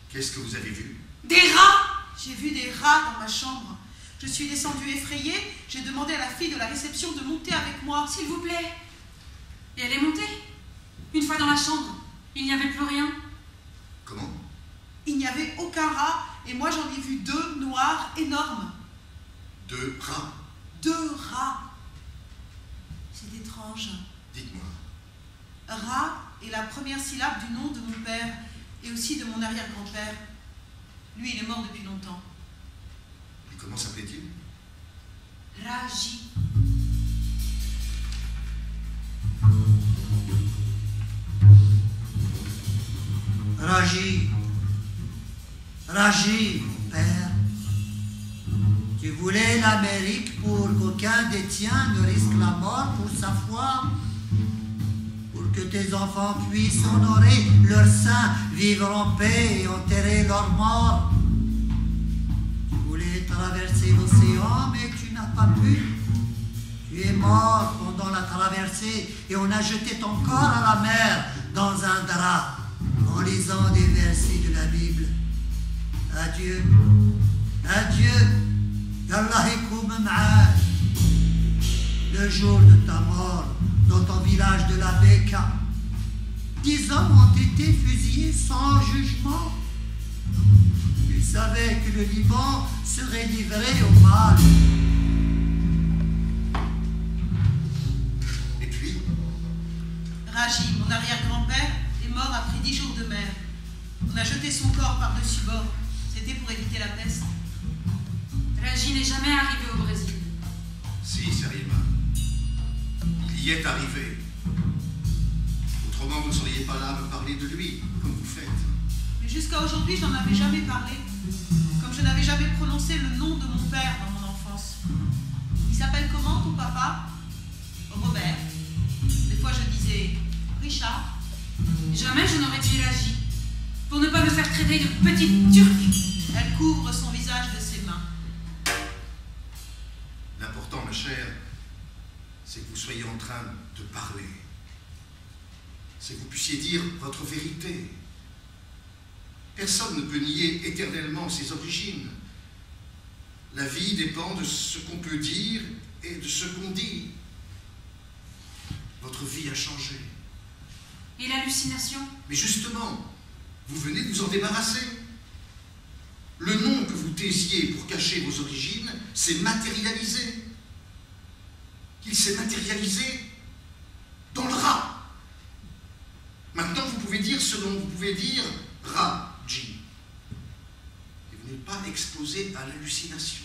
Qu'est-ce que vous avez vu? Des rats. J'ai vu des rats dans ma chambre. Je suis descendue effrayée. J'ai demandé à la fille de la réception de monter avec moi. S'il vous plaît. Et elle est montée. Une fois dans la chambre, il n'y avait plus rien. Comment? Il n'y avait aucun rat, et moi j'en ai vu 2 noirs énormes. 2 rats? 2 rats. C'est étrange. Dites-moi. Rat est la première syllabe du nom de mon père, et aussi de mon arrière-grand-père. Lui, il est mort depuis longtemps. Et comment s'appelait-il? Raji. Raji. Raji, mon père. Tu voulais l'Amérique pour qu'aucun des tiens ne risque la mort pour sa foi, pour que tes enfants puissent honorer leurs saints, vivre en paix et enterrer leurs morts. Tu voulais traverser l'océan, mais tu n'as pas pu. Tu es mort pendant la traversée et on a jeté ton corps à la mer dans un drap en lisant des versets de la Bible. Adieu, adieu, qu'Allah ikoum ma'ak. Le jour de ta mort, dans ton village de la Beka, 10 hommes ont été fusillés sans jugement. Ils savaient que le Liban serait livré au mal. Et puis? Raji, mon arrière-grand-père, est mort après 10 jours de mer. On a jeté son corps par-dessus bord. C'était pour éviter la peste. Raji n'est jamais arrivé au Brésil. Si, Seriema. Il y est arrivé. Autrement, vous ne seriez pas là à me parler de lui, comme vous faites. Mais jusqu'à aujourd'hui, je n'en avais jamais parlé. Comme je n'avais jamais prononcé le nom de mon père dans mon enfance. Il s'appelle comment, ton papa? Robert. Des fois, je disais Richard. Jamais je n'aurais tué Raji. Pour ne pas me faire traiter de petite turque. Elle couvre son visage de ses mains. L'important, ma chère, c'est que vous soyez en train de parler. C'est que vous puissiez dire votre vérité. Personne ne peut nier éternellement ses origines. La vie dépend de ce qu'on peut dire et de ce qu'on dit. Votre vie a changé. Et l'hallucination? Mais justement, vous venez de vous en débarrasser. Le nom que vous taisiez pour cacher vos origines s'est matérialisé. Il s'est matérialisé dans le rat. ce dont vous pouvez dire Raji. Et vous n'êtes pas exposé à l'hallucination.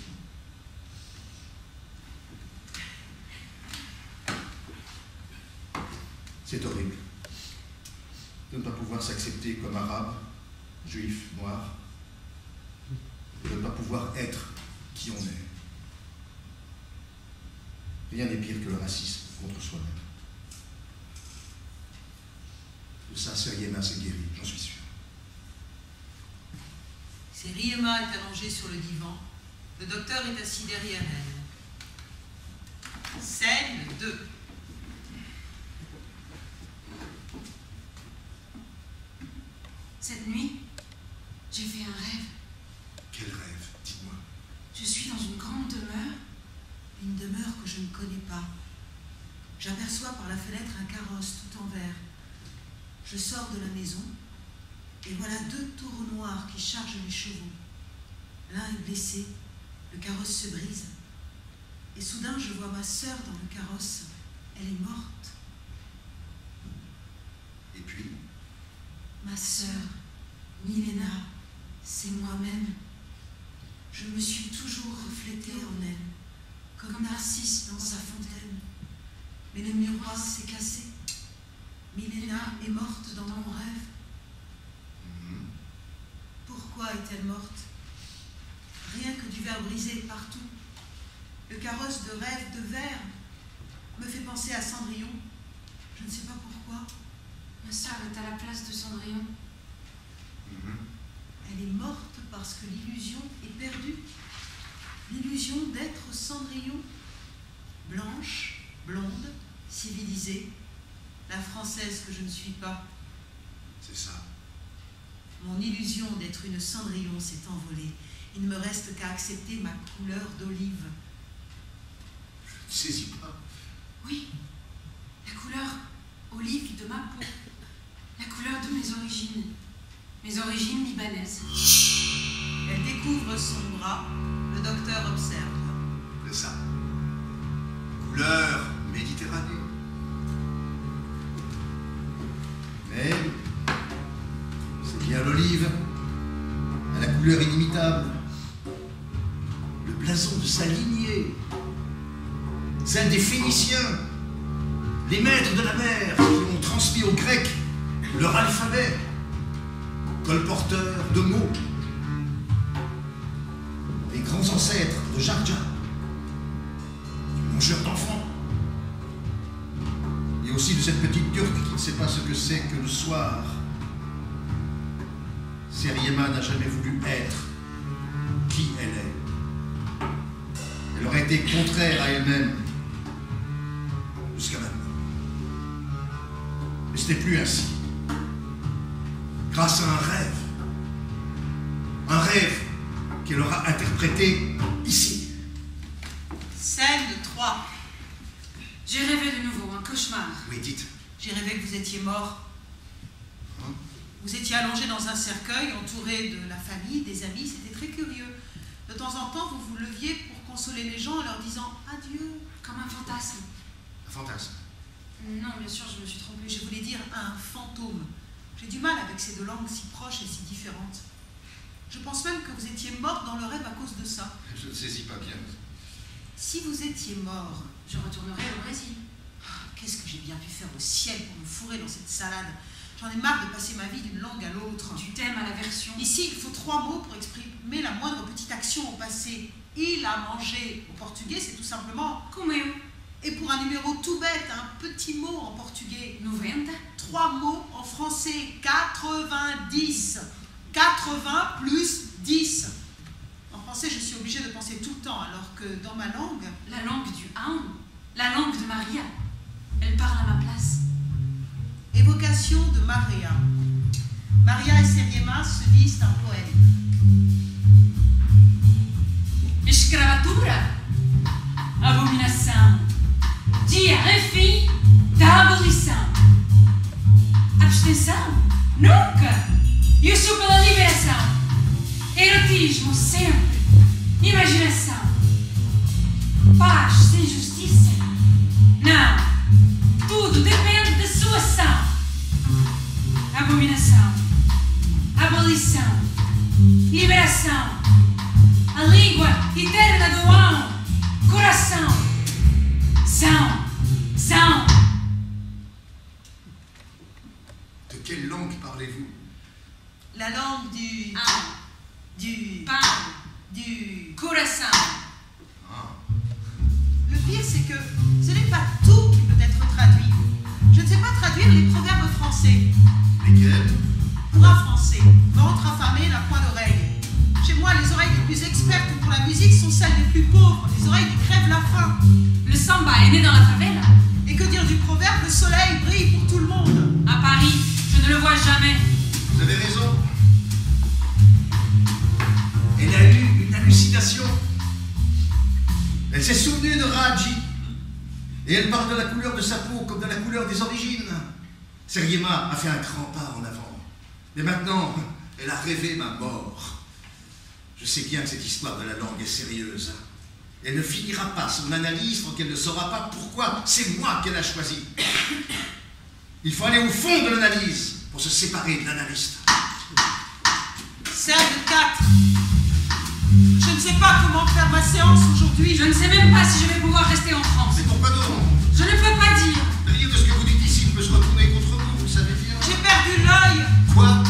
C'est horrible de ne pas pouvoir s'accepter comme arabe, juif, noir, de ne pas pouvoir être qui on est. Rien n'est pire que le racisme contre soi-même. De ça, Seriema s'est guéri, j'en suis sûr. Seriema est allongée sur le divan. Le docteur est assis derrière elle. Scène 2. Cette nuit, j'ai fait un rêve. Quel rêve, dites-moi. Je suis dans une grande demeure. Une demeure que je ne connais pas. J'aperçois par la fenêtre un carrosse tout en verre. Je sors de la maison et voilà 2 taureaux noirs qui chargent les chevaux. L'un est blessé, le carrosse se brise. Et soudain, je vois ma sœur dans le carrosse. Elle est morte. Et puis, Ma sœur, Milena, c'est moi-même. Je me suis toujours reflétée en elle, comme Narcisse dans sa fontaine. Mais le miroir s'est cassé. Milena est morte dans mon rêve. Pourquoi est-elle morte? Rien que du verre brisé partout. Le carrosse de rêve de verre me fait penser à Cendrillon. Je ne sais pas pourquoi. Ma sœur est à la place de Cendrillon. Elle est morte parce que l'illusion est perdue. L'illusion d'être Cendrillon. Blanche, blonde, civilisée. La française que je ne suis pas. c'est ça. Mon illusion d'être une Cendrillon s'est envolée. Il ne me reste qu'à accepter ma couleur d'olive. Je ne saisis pas. Oui, la couleur olive de ma peau. La couleur de mes origines. Mes origines libanaises. Elle découvre son bras. Le docteur observe. C'est ça. Couleur Méditerranée. Mais c'est bien l'olive, à la couleur inimitable, le blason de sa lignée, celle des Phéniciens, les maîtres de la mer qui ont transmis aux Grecs leur alphabet, colporteurs de mots, les grands ancêtres de Jarja, du mangeur d'enfants, et aussi de cette petite Turque qui ne sait pas ce que c'est que le soir. Seriema n'a jamais voulu être qui elle est. Elle aurait été contraire à elle-même jusqu'à maintenant. Mais ce n'est plus ainsi. Grâce à un rêve qu'elle aura interprété ici. Scène 3. J'ai rêvé de nouveau, un cauchemar. Oui, dites. J'ai rêvé que vous étiez mort. Hein? Vous étiez allongé dans un cercueil, entouré de la famille, des amis. C'était très curieux. De temps en temps, vous vous leviez pour consoler les gens en leur disant adieu. Comme un fantasme. Un fantasme. Non, bien sûr, je me suis trompée. Je voulais dire un fantôme. J'ai du mal avec ces deux langues si proches et si différentes. Je pense même que vous étiez mort dans le rêve à cause de ça. Je ne saisis pas bien. Si vous étiez mort, Je retournerai au Brésil. qu'est-ce que j'ai bien pu faire au ciel pour me fourrer dans cette salade? J'en ai marre de passer ma vie d'une langue à l'autre. Du thème à la version. Ici, il faut 3 mots pour exprimer la moindre petite action au passé. Il a mangé. Au portugais, c'est tout simplement. Comeu. Et pour un numéro tout bête, un petit mot en portugais. 90. 3 mots en français. 90. 80 plus 10. En français, je suis obligée de penser tout le temps, alors que dans ma langue, La langue du Aon. La langue de Maria. Elle parle à ma place. évocation de Maria. Maria et Seriema se disent un poème. Escravatura. Abominação. Dia, enfim, da abolição. Abstenção? Nunca! Eu sou pela liberação. Erotismo sempre. Imaginação. Paz sem justiça? Não. Tudo depende da sua ação. Abominação. parlez-vous? La langue du... du... Pan, du... corazon. Ah. Le pire, c'est que ce n'est pas tout qui peut être traduit. Je ne sais pas traduire les proverbes français. Lesquels? Pour un Français, ventre affamé n'a point d'oreille. Chez moi, les oreilles les plus expertes pour la musique sont celles des plus pauvres, les oreilles qui crèvent la faim. Le samba est né dans la favela. Et que dire du proverbe, le soleil brille pour tout le monde. À Paris, je ne le vois jamais. Vous avez raison. Elle a eu une hallucination. Elle s'est souvenue de Raji. Et elle parle de la couleur de sa peau comme de la couleur des origines. Seriema a fait un grand pas en avant. Mais maintenant, elle a rêvé ma mort. Je sais bien que cette histoire de la langue est sérieuse. Elle ne finira pas son analyse tant qu'elle ne saura pas pourquoi c'est moi qu'elle a choisi. Il faut aller au fond de l'analyse pour se séparer de l'analyste. Serre de 4. Je ne sais pas comment faire ma séance aujourd'hui. Je ne sais même pas si je vais pouvoir rester en France. Mais pourquoi donc? Je ne peux pas dire. Rien de ce que vous dites ici peut se retourner contre vous, vous le savez bien. J'ai perdu l'œil. Quoi?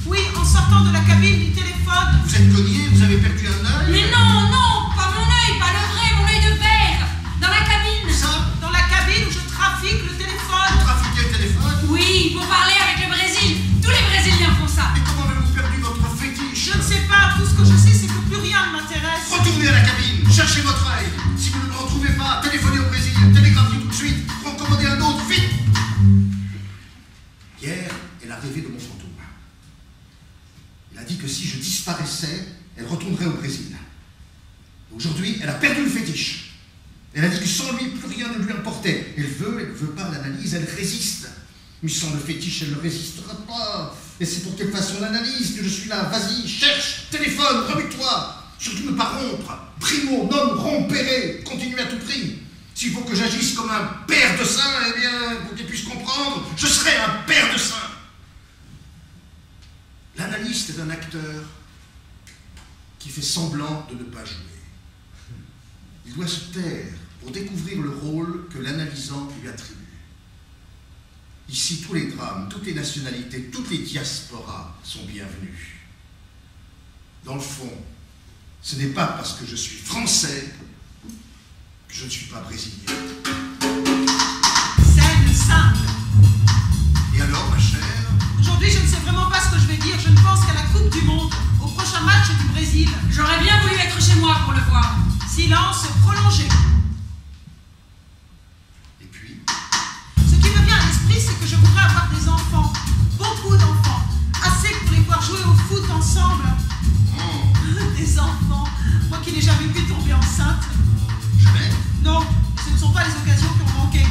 Oui, en sortant de la cabine du téléphone. Vous êtes cogné? Vous avez perdu un œil? Mais non, non, pas mon œil, pas le vrai, mon œil de verre. Dans la cabine. Ça? Dans la cabine où je trafique le téléphone. Vous trafiquez le téléphone? Oui, pour parler avec le Brésil. Tous les Brésiliens font ça. Et comment avez-vous perdu votre fétiche? Je ne sais pas, tout ce que je sais, c'est que plus rien ne m'intéresse. Retournez à la cabine, cherchez votre œil. Si vous ne le retrouvez pas, téléphonez au Brésil, télégraphez tout de suite, pour en commander un autre, vite. Hier, elle a rêvé de mon fantôme. Elle a dit que si je disparaissais, elle retournerait au Brésil. Aujourd'hui, elle a perdu le fétiche. Elle a dit que sans lui, plus rien ne lui importait. Elle veut pas l'analyse, elle résiste. Mais sans le fétiche, elle ne résistera pas. Et c'est pour qu'elle fasse son analyse que je suis là. Vas-y, cherche, téléphone, remue-toi. Surtout ne pas rompre. Primo, non, rompere. Continue à tout prix. S'il faut que j'agisse comme un père de saint, eh bien, pour qu'elle puisse comprendre, je serai un père de saint. L'analyste est un acteur qui fait semblant de ne pas jouer. Il doit se taire pour découvrir le rôle que l'analysant lui attribue. Ici, tous les drames, toutes les nationalités, toutes les diasporas sont bienvenus. Dans le fond, ce n'est pas parce que je suis français que je ne suis pas brésilien. Scène simple. Et alors, ma chère? Aujourd'hui, je ne sais vraiment pas ce que je vais dire. Je ne pense qu'à la Coupe du Monde, au prochain match du Brésil. J'aurais bien voulu être chez moi pour le voir. Silence prolongé. Et puis? Ce qui me vient à l'esprit, c'est que je voudrais avoir des enfants. Beaucoup d'enfants. Assez pour les voir jouer au foot ensemble. Des enfants. Moi qui n'ai jamais pu tomber enceinte. Jamais? Non, ce ne sont pas les occasions qui ont manqué.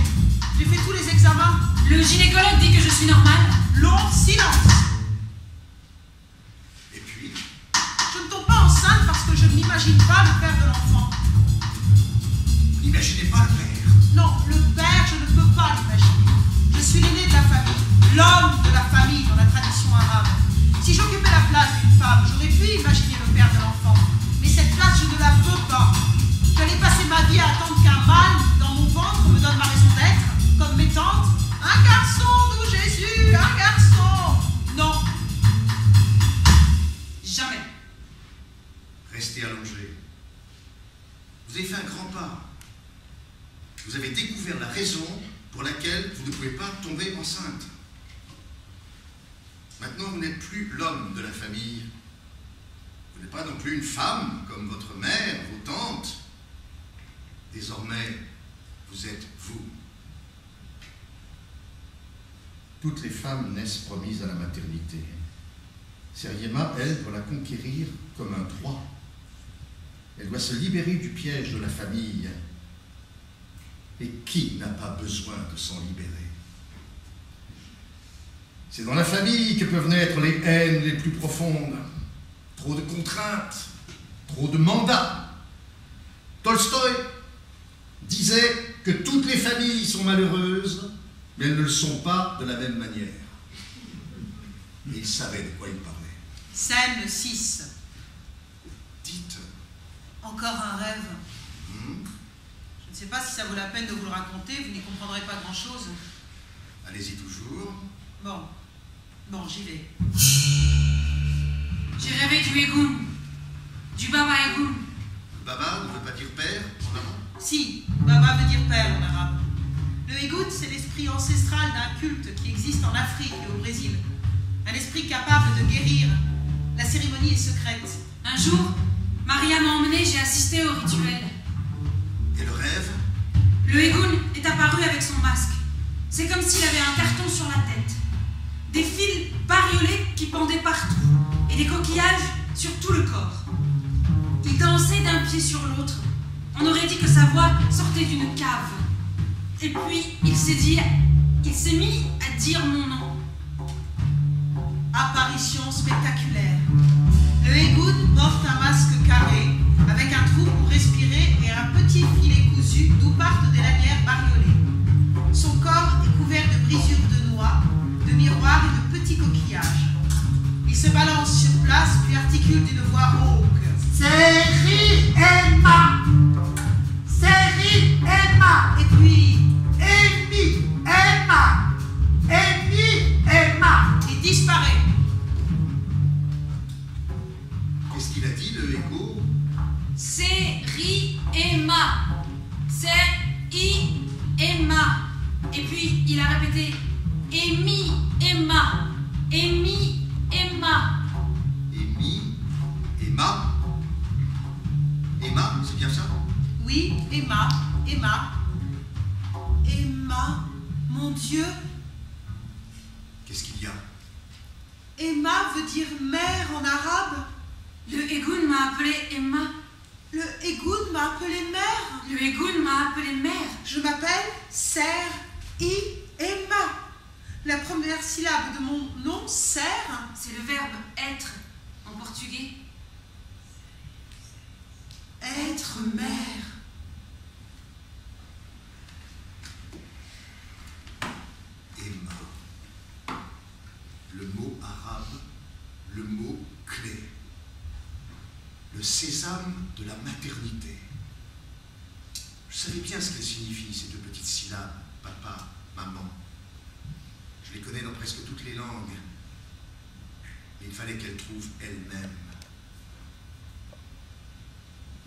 J'ai fait tous les examens. Le gynécologue dit que je suis normale. Long silence. Et puis? Je ne tombe pas enceinte parce que je ne m'imagine pas le père de l'enfant. N'imaginez pas le père. Non, le père, je ne peux pas l'imaginer. Je suis l'aîné de la famille, l'homme de la famille dans la tradition arabe. Si j'occupais la place d'une femme, j'aurais pu imaginer le père de l'enfant. Mais cette place, je ne la veux pas. J'allais passer ma vie à attendre qu'un mâle dans mon ventre me donne ma raison d'être, comme mes tantes. Un garçon, nous Jésus, un garçon. Non. Jamais. Restez allongé. Vous avez fait un grand pas. Vous avez découvert la raison pour laquelle vous ne pouvez pas tomber enceinte. Maintenant, vous n'êtes plus l'homme de la famille. Vous n'êtes pas non plus une femme comme votre mère, vos tantes. Désormais, vous êtes vous. Toutes les femmes naissent promises à la maternité. Seriema, elle, doit la conquérir comme un droit. Elle doit se libérer du piège de la famille. Et qui n'a pas besoin de s'en libérer? C'est dans la famille que peuvent naître les haines les plus profondes. Trop de contraintes, trop de mandats. Tolstoï disait que toutes les familles sont malheureuses, mais elles ne le sont pas de la même manière. Et il savait de quoi il parlait. Scène 6. Dites. Encore un rêve. Je ne sais pas si ça vaut la peine de vous le raconter, vous n'y comprendrez pas grand-chose. Allez-y toujours. Bon. Bon, j'y vais. J'ai rêvé du Egoun, du Baba Egoun. Baba ne veut pas dire père en arabe? Si, Baba veut dire père en arabe. Le Egoun, c'est l'esprit ancestral d'un culte qui existe en Afrique et au Brésil. Un esprit capable de guérir. La cérémonie est secrète. Un jour, Maria m'a emmené, j'ai assisté au rituel. Et le rêve? Le Egoun est apparu avec son masque. C'est comme s'il avait un carton sur la tête. Des fils bariolés qui pendaient partout. Et des coquillages sur tout le corps. Il dansait d'un pied sur l'autre. On aurait dit que sa voix sortait d'une cave. Et puis, il s'est mis à dire mon nom. Apparition spectaculaire. Le Egoun porte un masque carré, avec un trou pour respirer et un petit filet cousu d'où partent des lanières bariolées. Son corps est couvert de brisures de noix, de miroirs et de petits coquillages. Il se balance sur place puis articule d'une voix rauque. Série Emma. Série Emma. Et puis, Amy Emma. Amy Emma. il disparaît. Qu'est-ce qu'il a dit, le écho? C'est Emma. Emma. Et puis, il a répété Amy Emma. Amy Emma. Amy? Emma? Emma, c'est bien ça? Oui, Emma. Emma, mon Dieu. Qu'est-ce qu'il y a? Emma veut dire mère en arabe. Le Egoun m'a appelé Emma. Le Egoun m'a appelé mère. Le Egoun m'a appelé mère. Je m'appelle Ser-I Emma. La première syllabe de mon nom, Ser, C'est le verbe être en portugais. être mère. Emma. Le mot arabe, le mot clé. Le sésame de la maternité. Je savais bien ce qu'elles signifient, ces deux petites syllabes, papa, maman. Je les connais dans presque toutes les langues. Mais il fallait qu'elles trouvent elles-mêmes.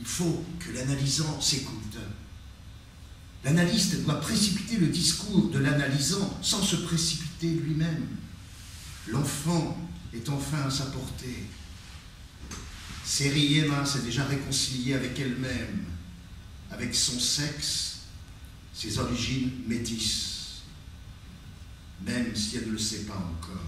Il faut que l'analysant s'écoute. L'analyste doit précipiter le discours de l'analysant sans se précipiter lui-même. L'enfant est enfin à sa portée. Série Emma s'est déjà réconciliée avec elle-même, avec son sexe, ses origines métisses, même si elle ne le sait pas encore.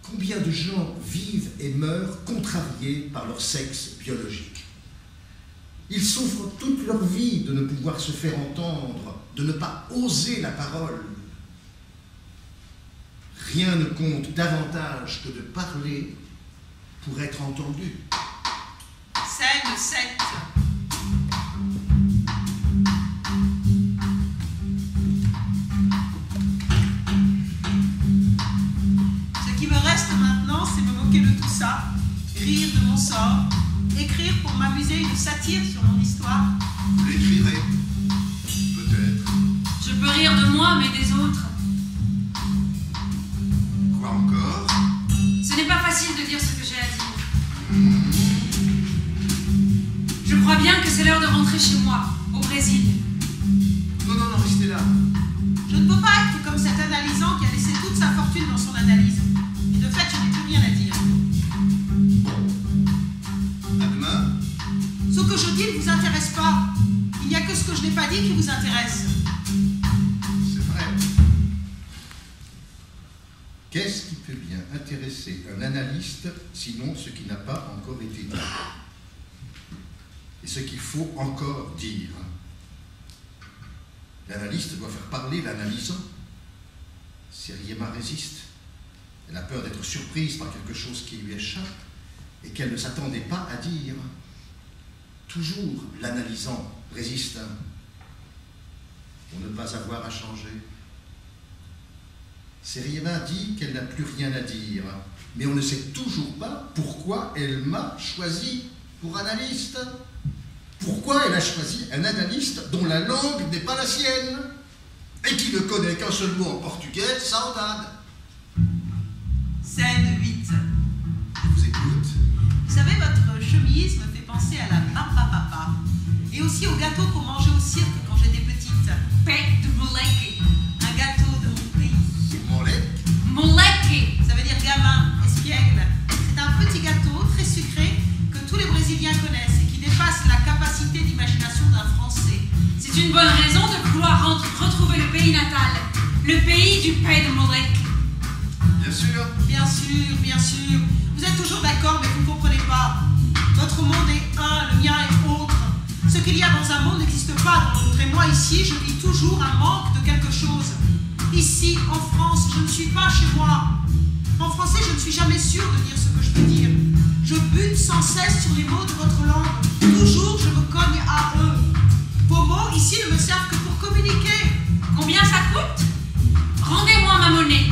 Combien de gens vivent et meurent contrariés par leur sexe biologique? Ils souffrent toute leur vie de ne pouvoir se faire entendre, de ne pas oser la parole. Rien ne compte davantage que de parler pour être entendu. Scène 7. Ce qui me reste maintenant, c'est me moquer de tout ça, rire de mon sort, écrire pour m'amuser une satire sur mon histoire. Vous l'écrirez? Peut-être. Je peux rire de moi, mais des autres. Quoi encore? Ce n'est pas facile de dire ce que j'ai à dire. Je crois bien que c'est l'heure de rentrer chez moi, au Brésil. Non, restez là. Je ne peux pas être comme cet analysant qui a laissé toute sa fortune dans son analyse. Et de fait, je n'ai plus rien à dire. À demain. Ce que je dis ne vous intéresse pas. Il n'y a que ce que je n'ai pas dit qui vous intéresse. C'est vrai. Qu'est-ce qui peut bien intéresser un analyste, sinon ce qui n'a pas encore été dit? Et ce qu'il faut encore dire. L'analyste doit faire parler l'analysant. Série Emma résiste. Elle a peur d'être surprise par quelque chose qui lui échappe et qu'elle ne s'attendait pas à dire. Toujours l'analysant résiste pour ne pas avoir à changer. Série Emma dit qu'elle n'a plus rien à dire, mais on ne sait toujours pas pourquoi elle m'a choisi pour analyste. Pourquoi elle a choisi un analyste dont la langue n'est pas la sienne? et qui ne connaît qu'un seul mot en portugais, saudade. Scène 8. Je vous écoute. Vous savez, votre chemise me fait penser à la papa et aussi au gâteau qu'on mangeait au cirque quand j'étais petite. Pé de moleque. Un gâteau de mon pays. Mollet. Moleque. Ça veut dire gamin, espiègle. C'est un petit gâteau très sucré que tous les Brésiliens connaissent et qui dépasse la capacité d'imagination d'un Français. C'est une bonne raison de vouloir retrouver le pays natal. Le pays du Pé de moleque. Bien sûr. Bien sûr, bien sûr. Vous êtes toujours d'accord, mais vous ne comprenez pas. Votre monde est un, le mien est autre. Ce qu'il y a dans un monde n'existe pas dans l'autre. Et moi, ici, je vis toujours un manque de quelque chose. Ici, en France, je ne suis pas chez moi. En français, je ne suis jamais sûre de dire ce que je peux dire. Je bute sans cesse sur les mots de votre langue. Toujours, je me cogne à eux. Vos mots, ici, ne me servent que pour communiquer. Combien ça coûte? Rendez-moi ma monnaie.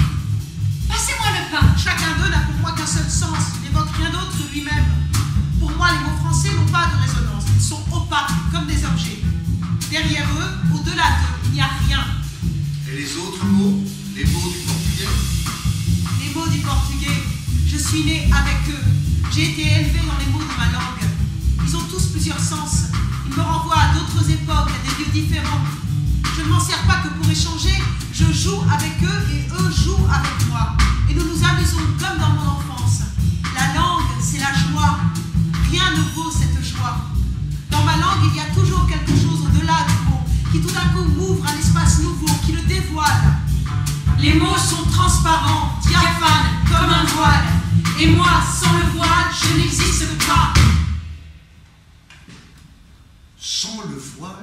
Passez-moi le pain. Chacun d'eux n'a pour moi qu'un seul sens. Il n'évoque rien d'autre que lui-même. Pour moi, les mots français n'ont pas de résonance. Ils sont opaques, comme des objets. Derrière eux, au-delà d'eux, il n'y a rien. Et les autres mots? Les mots du portugais? Les mots du portugais, je suis née avec eux. J'ai été élevée dans les mots de ma langue. Ils ont tous plusieurs sens. Ils me renvoient à d'autres époques, à des lieux différents. Je ne m'en sers pas que pour échanger. Je joue avec eux et eux jouent avec moi. Et nous nous amusons comme dans mon enfance. La langue, c'est la joie. Rien ne vaut cette joie. Dans ma langue, il y a toujours quelque chose au-delà du mot, qui tout d'un coup m'ouvre un espace nouveau, qui le dévoile. Les mots sont transparents, diaphanes, comme un voile. Et moi, sans le voile, je n'existe pas. Sans le voile,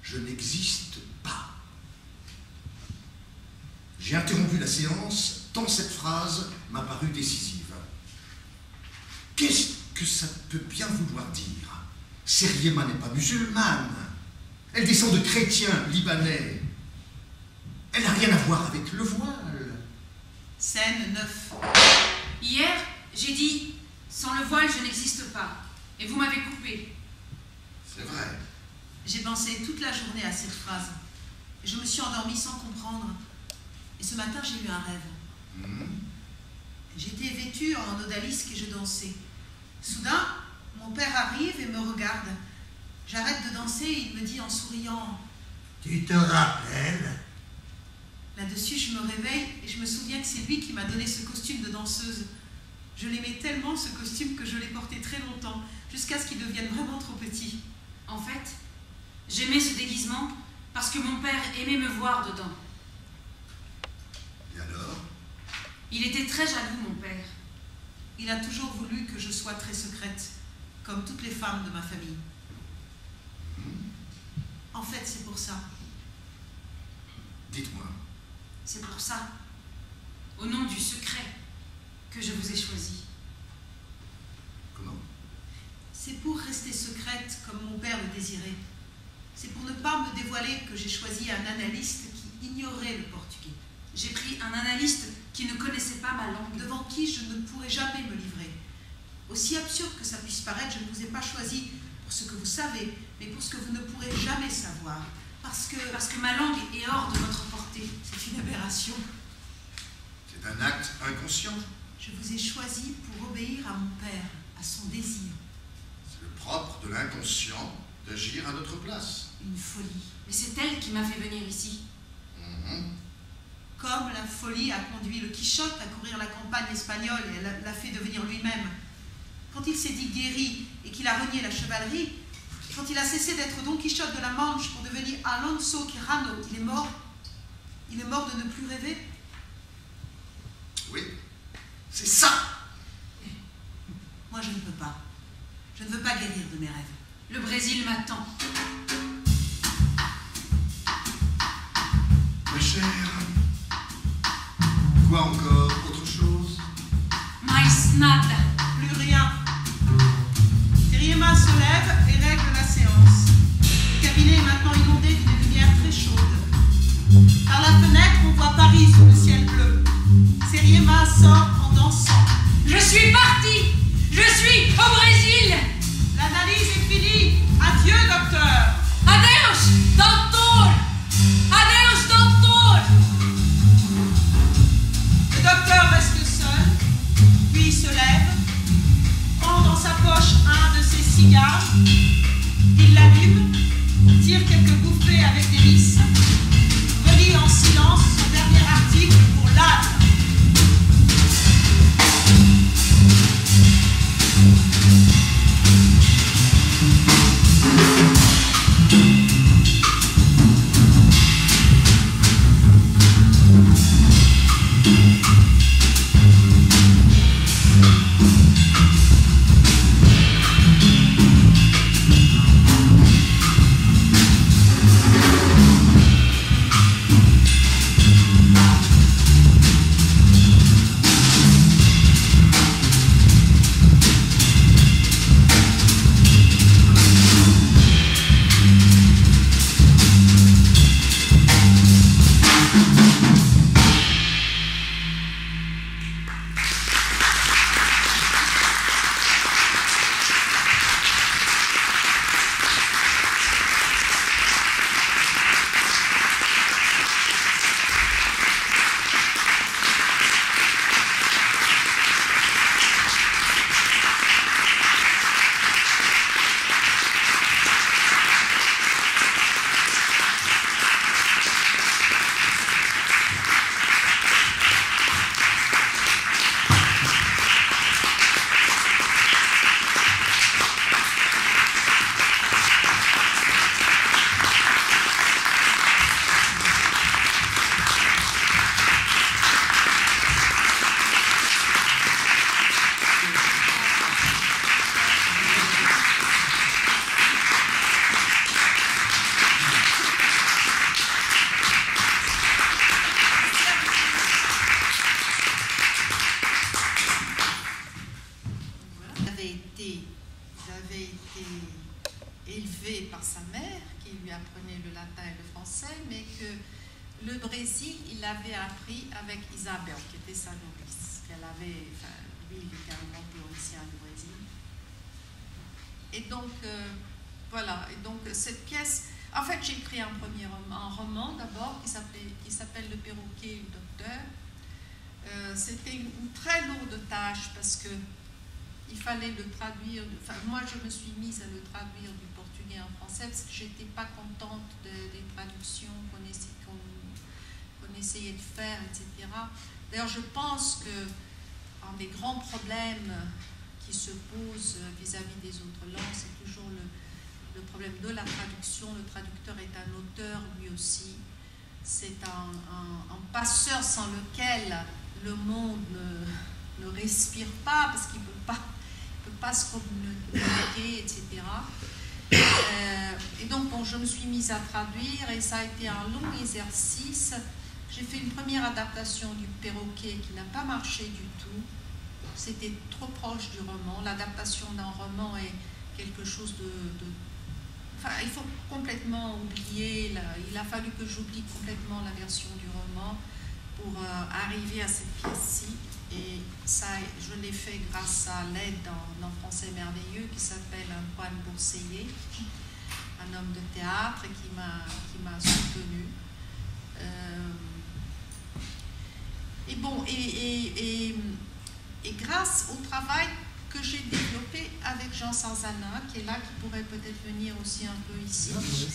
je n'existe pas. J'ai interrompu la séance tant cette phrase m'a paru décisive. Qu'est-ce que ça peut bien vouloir dire? Seriema n'est pas musulmane. Elle descend de chrétiens libanais. Elle n'a rien à voir avec le voile. Scène 9. Hier, j'ai dit « Sans le voile, je n'existe pas ». Et vous m'avez coupé. C'est vrai. J'ai pensé toute la journée à cette phrase. Et je me suis endormie sans comprendre. Et ce matin, j'ai eu un rêve. J'étais vêtue en odalisque et je dansais. Soudain, mon père arrive et me regarde. J'arrête de danser et il me dit en souriant « Tu te rappelles? Là-dessus, je me réveille et je me souviens que c'est lui qui m'a donné ce costume de danseuse. Je l'aimais tellement, ce costume, que je l'ai porté très longtemps, jusqu'à ce qu'il devienne vraiment trop petit. En fait, j'aimais ce déguisement parce que mon père aimait me voir dedans. Et alors? Il était très jaloux, mon père. Il a toujours voulu que je sois très secrète, comme toutes les femmes de ma famille. En fait, c'est pour ça. Dites-moi. C'est pour ça, au nom du secret, que je vous ai choisi. Comment? C'est pour rester secrète comme mon père le désirait. C'est pour ne pas me dévoiler que j'ai choisi un analyste qui ignorait le portugais. J'ai pris un analyste qui ne connaissait pas ma langue. Devant qui je ne pourrais jamais me livrer. Aussi absurde que ça puisse paraître, je ne vous ai pas choisi pour ce que vous savez, mais pour ce que vous ne pourrez jamais savoir. Parce que ma langue est hors de votre portée. c'est une aberration. C'est un acte inconscient. Je vous ai choisi pour obéir à mon père, à son désir. C'est le propre de l'inconscient d'agir à notre place. Une folie. Mais c'est elle qui m'a fait venir ici. Comme la folie a conduit le Quichotte à courir la campagne espagnole et elle l'a fait devenir lui-même. Quand il s'est dit guéri et qu'il a renié la chevalerie, quand il a cessé d'être Don Quichotte de la Manche pour devenir Alonso Quijano, il est mort. Il est mort de ne plus rêver. Oui, c'est ça. Moi, je ne peux pas. Je ne veux pas guérir de mes rêves. Le Brésil m'attend. Ma chère, quoi encore? Autre chose? Mais nada. Plus rien. Seriema se lève et règle la séance. Le cabinet est maintenant inondé d'une lumière très chaude. Par la fenêtre, on voit Paris sous le ciel bleu. Seriema sort en dansant. Je suis partie. Je suis au Brésil. L'analyse est finie. Adieu, docteur. quelques bouffées avec délice, relit en silence son dernier article pour l'âne. élevé par sa mère, qui lui apprenait le latin et le français, mais que le Brésil, il l'avait appris avec Isabelle, qui était sa nourrice. Qu'elle avait, enfin, lui, il était un grand théoricien du Brésil. Et donc, voilà. Et donc, cette pièce... En fait, j'ai écrit un roman d'abord, qui s'appelle Le perroquet et le docteur. C'était une très lourde tâche, parce que il fallait le traduire. Enfin, moi, je me suis mise à le traduire du portugais en français parce que je n'étais pas contente des traductions qu'on essayait de faire, etc. D'ailleurs, je pense qu'un des grands problèmes qui se posent vis-à-vis des autres langues, c'est toujours le problème de la traduction. Le traducteur est un auteur, lui aussi. C'est un passeur sans lequel le monde ne respire pas, parce qu'il ne peut pas se communiquer, etc. Et donc, bon, je me suis mise à traduire, et ça a été un long exercice. J'ai fait une première adaptation du perroquet qui n'a pas marché du tout. C'était trop proche du roman. L'adaptation d'un roman est quelque chose Enfin, il faut complètement oublier, il a fallu que j'oublie complètement la version du roman pour arriver à cette pièce-ci. Et ça, je l'ai fait grâce à l'aide d'un Français merveilleux qui s'appelle Antoine Bourseillet, un homme de théâtre qui m'a soutenu. Et bon, et grâce au travail que j'ai développé avec Jean Sarzana, qui est là, qui pourrait peut-être venir aussi un peu ici.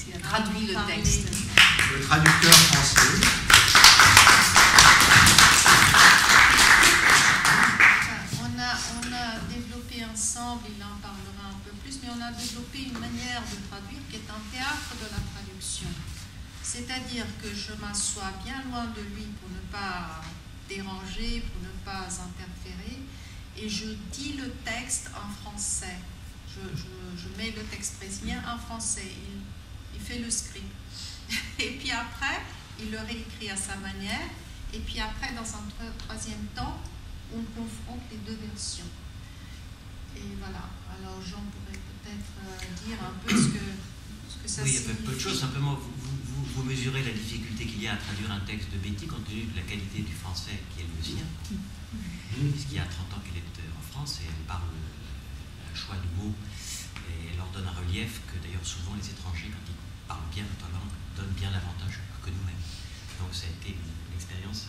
Il a traduit le texte. Le traducteur français. On a développé ensemble, il en parlera un peu plus, mais on a développé une manière de traduire qui est un théâtre de la traduction. C'est-à-dire que je m'assois bien loin de lui pour ne pas déranger, pour ne pas interférer, et je dis le texte en français. Je mets le texte brésilien en français. Il fait le script. Et puis après, il le réécrit à sa manière. Et puis après, dans un troisième temps, on confronte les deux versions. Et voilà. Alors Jean pourrait peut-être dire un peu ce que ça signifie. Oui, il y a peu de choses. Simplement, vous mesurez la difficulté qu'il y a à traduire un texte de Betty compte tenu de la qualité du français qui est le sien. Puisqu'il y a 30 ans qu'elle est en France et elle parle un choix de mots et elle leur donne un relief que d'ailleurs souvent les étrangers, quand ils parlent bien notre langue, donnent bien davantage que nous-mêmes. Donc ça a été une expérience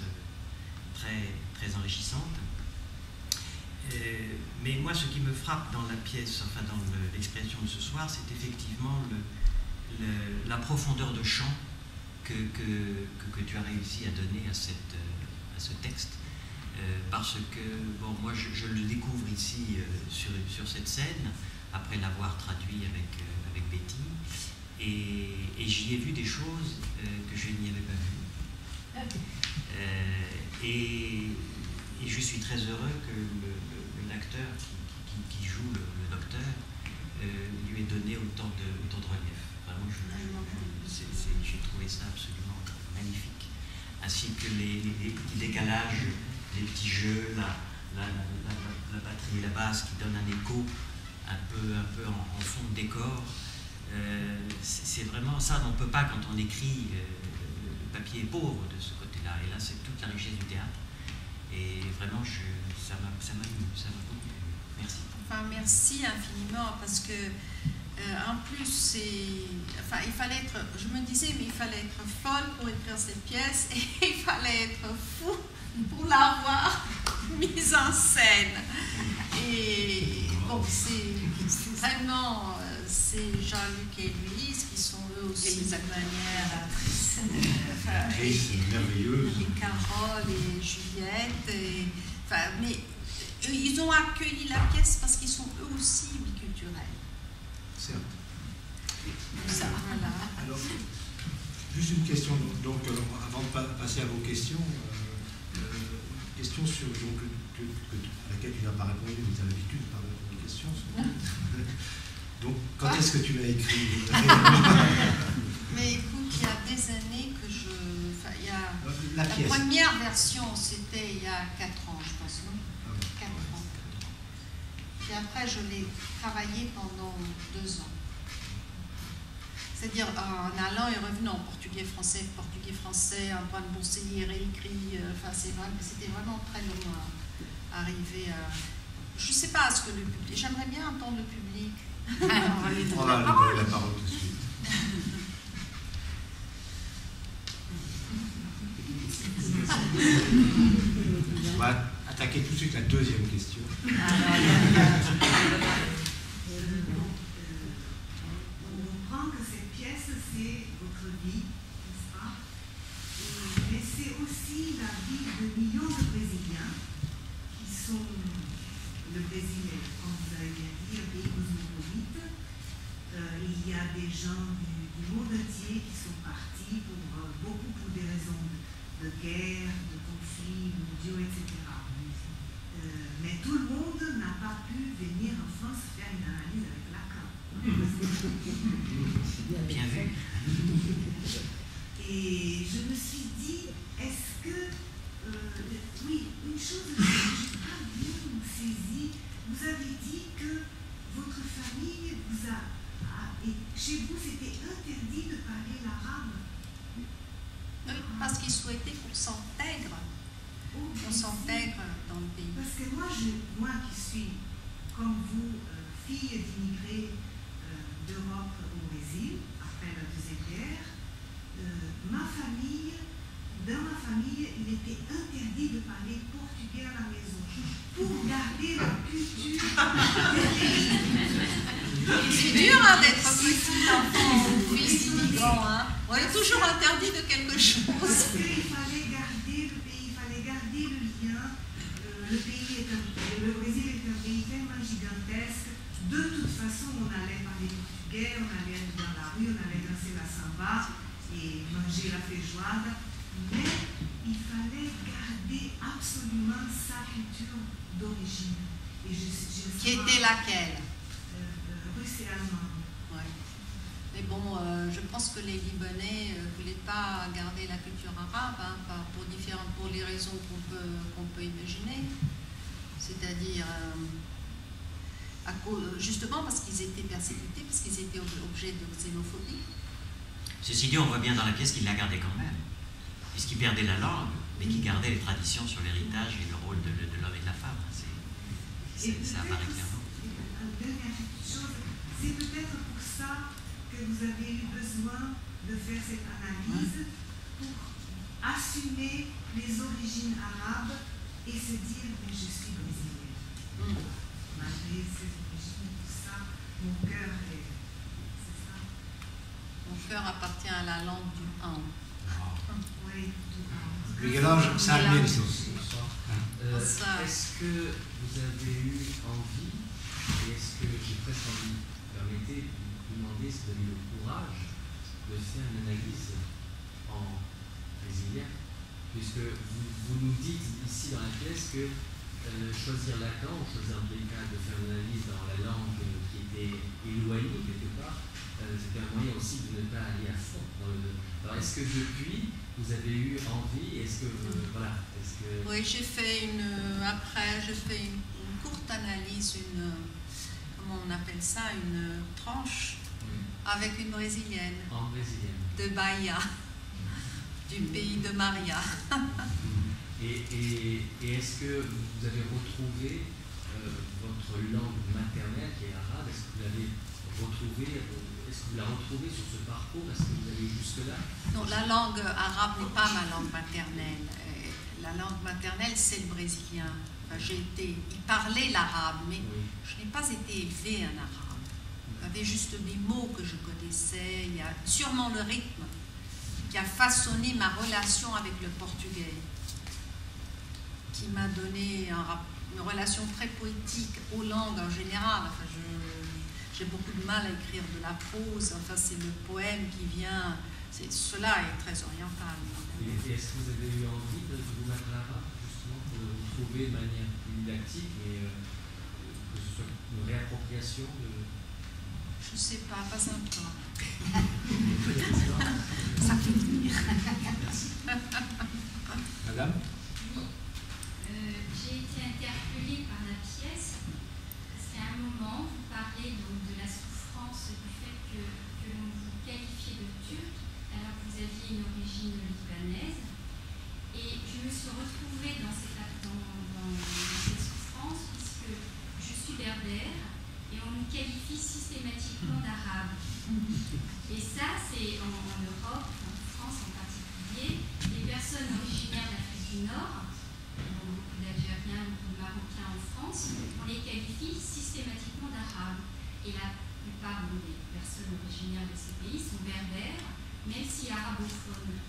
très, très enrichissante. Mais moi, ce qui me frappe dans la pièce, enfin dans l'expression de ce soir, c'est effectivement la profondeur de champ que tu as réussi à donner à ce texte, parce que, bon, moi je le découvre ici sur cette scène, après l'avoir traduit avec Betty, et j'y ai vu des choses que je n'y avais pas vues. Et je suis très heureux que l'acteur qui joue le docteur lui ait donné autant de relief. Vraiment, j'ai trouvé ça absolument magnifique. Ainsi que les petits décalages, les petits jeux, la batterie et la basse qui donnent un écho un peu en fond de décor. C'est vraiment ça, on ne peut pas, quand on écrit, le papier est pauvre de ce côté-là. Et là, c'est toute la richesse du théâtre. Et vraiment, ça m'a beaucoup plu. Merci. Enfin, merci infiniment, parce que en plus, il fallait être, je me disais, mais il fallait être folle pour écrire cette pièce, et il fallait être fou pour l'avoir mise en scène. Et bon, c'est vraiment, c'est Jean-Luc et Louise qui sont eux aussi de manière merveilleuse. Et Carole et Juliette. Mais ils ont accueilli la pièce parce qu'ils sont eux aussi biculturels. Certes. Ça, voilà. Alors, juste une question, donc avant de passer à vos questions, question sur, à laquelle tu n'as pas répondu, mais tu as l'habitude de pas répondre aux questions. Donc, quand est-ce que tu l'as écrit? Mais écoute, il y a des années que la première version, c'était il y a 4 ans, je pense, non? 4 ans. Puis après, je l'ai travaillé pendant 2 ans. C'est-à-dire en allant et revenant, portugais-français, Antoine Bourseiller réécrit, c'était vraiment très long à arriver à... Je ne sais pas ce que le public... J'aimerais bien entendre le public. On va lui donner la parole tout de suite. On va attaquer tout de suite la deuxième question. On comprend que cette pièce, c'est votre vie, n'est-ce pas? Mais c'est aussi la vie de millions de Brésiliens qui sont... Le Brésil est, comme vous avez bien dit, un pays cosmopolite. Il y a des gens du monde entier qui sont partis beaucoup pour des raisons de guerre, de conflits mondiaux, etc. Mais tout le monde n'a pas pu venir en France faire une analyse avec Lacan. Bien vu. Et je me suis dit, est-ce que... oui, une chose que je n'ai pas bien saisie, vous avez dit que votre famille vous a... et chez vous, c'était interdit de parler l'arabe. Parce qu'ils souhaitaient qu'on s'intègre. On s'intègre dans le pays. Parce que moi qui suis, comme vous, fille d'immigrés d'Europe au Brésil, après la Deuxième Guerre, dans ma famille, il était interdit de parler portugais à la maison pour garder la culture du pays. C'est dur d'être petit enfant ou fils d'immigrants. On est toujours interdit de quelque chose. Parce qu'il fallait garder le pays, il fallait garder le lien. Le Brésil est un pays tellement gigantesque. De toute façon, on allait parler portugais, on allait aller dans la rue, on allait danser la samba et manger la feijoada. Mais il fallait garder absolument sa culture d'origine. Qui était laquelle? Russe et allemande. Ouais. Mais bon, je pense que les Libanais ne voulaient pas garder la culture arabe, pour les raisons qu'on peut imaginer. C'est-à-dire, justement parce qu'ils étaient persécutés, parce qu'ils étaient objets de xénophobie. Ceci dit, on voit bien dans la pièce qu'il la gardait quand même. Puisqu'il perdait la langue, mais qu'il gardait les traditions sur l'héritage et le rôle de l'homme et de la femme. Ça apparaît clairement. Une dernière chose, c'est peut-être pour ça que vous avez eu besoin de faire cette analyse pour assumer les origines arabes et se dire, mais je suis brésilienne. Malgré ces origines, tout ça, mon cœur est... C'est ça. cœur appartient à la langue du Han. Oui, Miguel-Ange Sarmiento. Est-ce que vous avez eu envie, et est-ce que j'ai presque envie, permettez, de vous demander si vous avez eu le courage de faire une analyse en brésilien, puisque vous nous dites ici dans la pièce que choisir Lacan, ou choisir en tous les cas de faire une analyse dans la langue qui était éloignée quelque part, c'était un moyen aussi de ne pas aller à fond dans le... Alors est-ce que depuis vous avez eu envie, est-ce que voilà, est-ce que... Oui, j'ai fait une courte analyse, comment on appelle ça, une tranche avec une brésilienne. En brésilienne. De Bahia, du pays de Maria. Et est-ce que vous avez retrouvé votre langue maternelle qui est arabe? Est-ce que vous l'avez retrouvée? Est-ce que vous la retrouvez sur ce parcours? Est-ce que vous allez jusque-là? Non, la langue arabe n'est pas ma langue maternelle. La langue maternelle, c'est le brésilien. Enfin, il parlait l'arabe, mais je n'ai pas été élevée en arabe. Il y avait juste des mots que je connaissais. Il y a sûrement le rythme qui a façonné ma relation avec le portugais, qui m'a donné une relation très poétique aux langues en général. Enfin, j'ai beaucoup de mal à écrire de la prose. Enfin, c'est le poème qui vient. Cela est très oriental. Et est-ce que vous avez eu envie de vous mettre à l'arabe, justement, pour le retrouver de manière plus didactique, et que ce soit une réappropriation de... Je ne sais pas encore. Ça fait venir. Madame? J'ai été interpellée par la pièce parce qu'à un moment, vous parlez donc de la souffrance du fait que l'on vous qualifiait de turc alors que vous aviez une origine libanaise. Et je me suis retrouvée dans cette souffrance puisque je suis berbère et on nous qualifie systématiquement d'arabe. Et ça, c'est en Europe, en France en particulier, les personnes originaires d'Afrique du Nord, beaucoup d'Algériens ou de Marocains en France, on les qualifie systématiquement d'arabes. Et la plupart des personnes originaires de ces pays sont berbères, même si arabophones.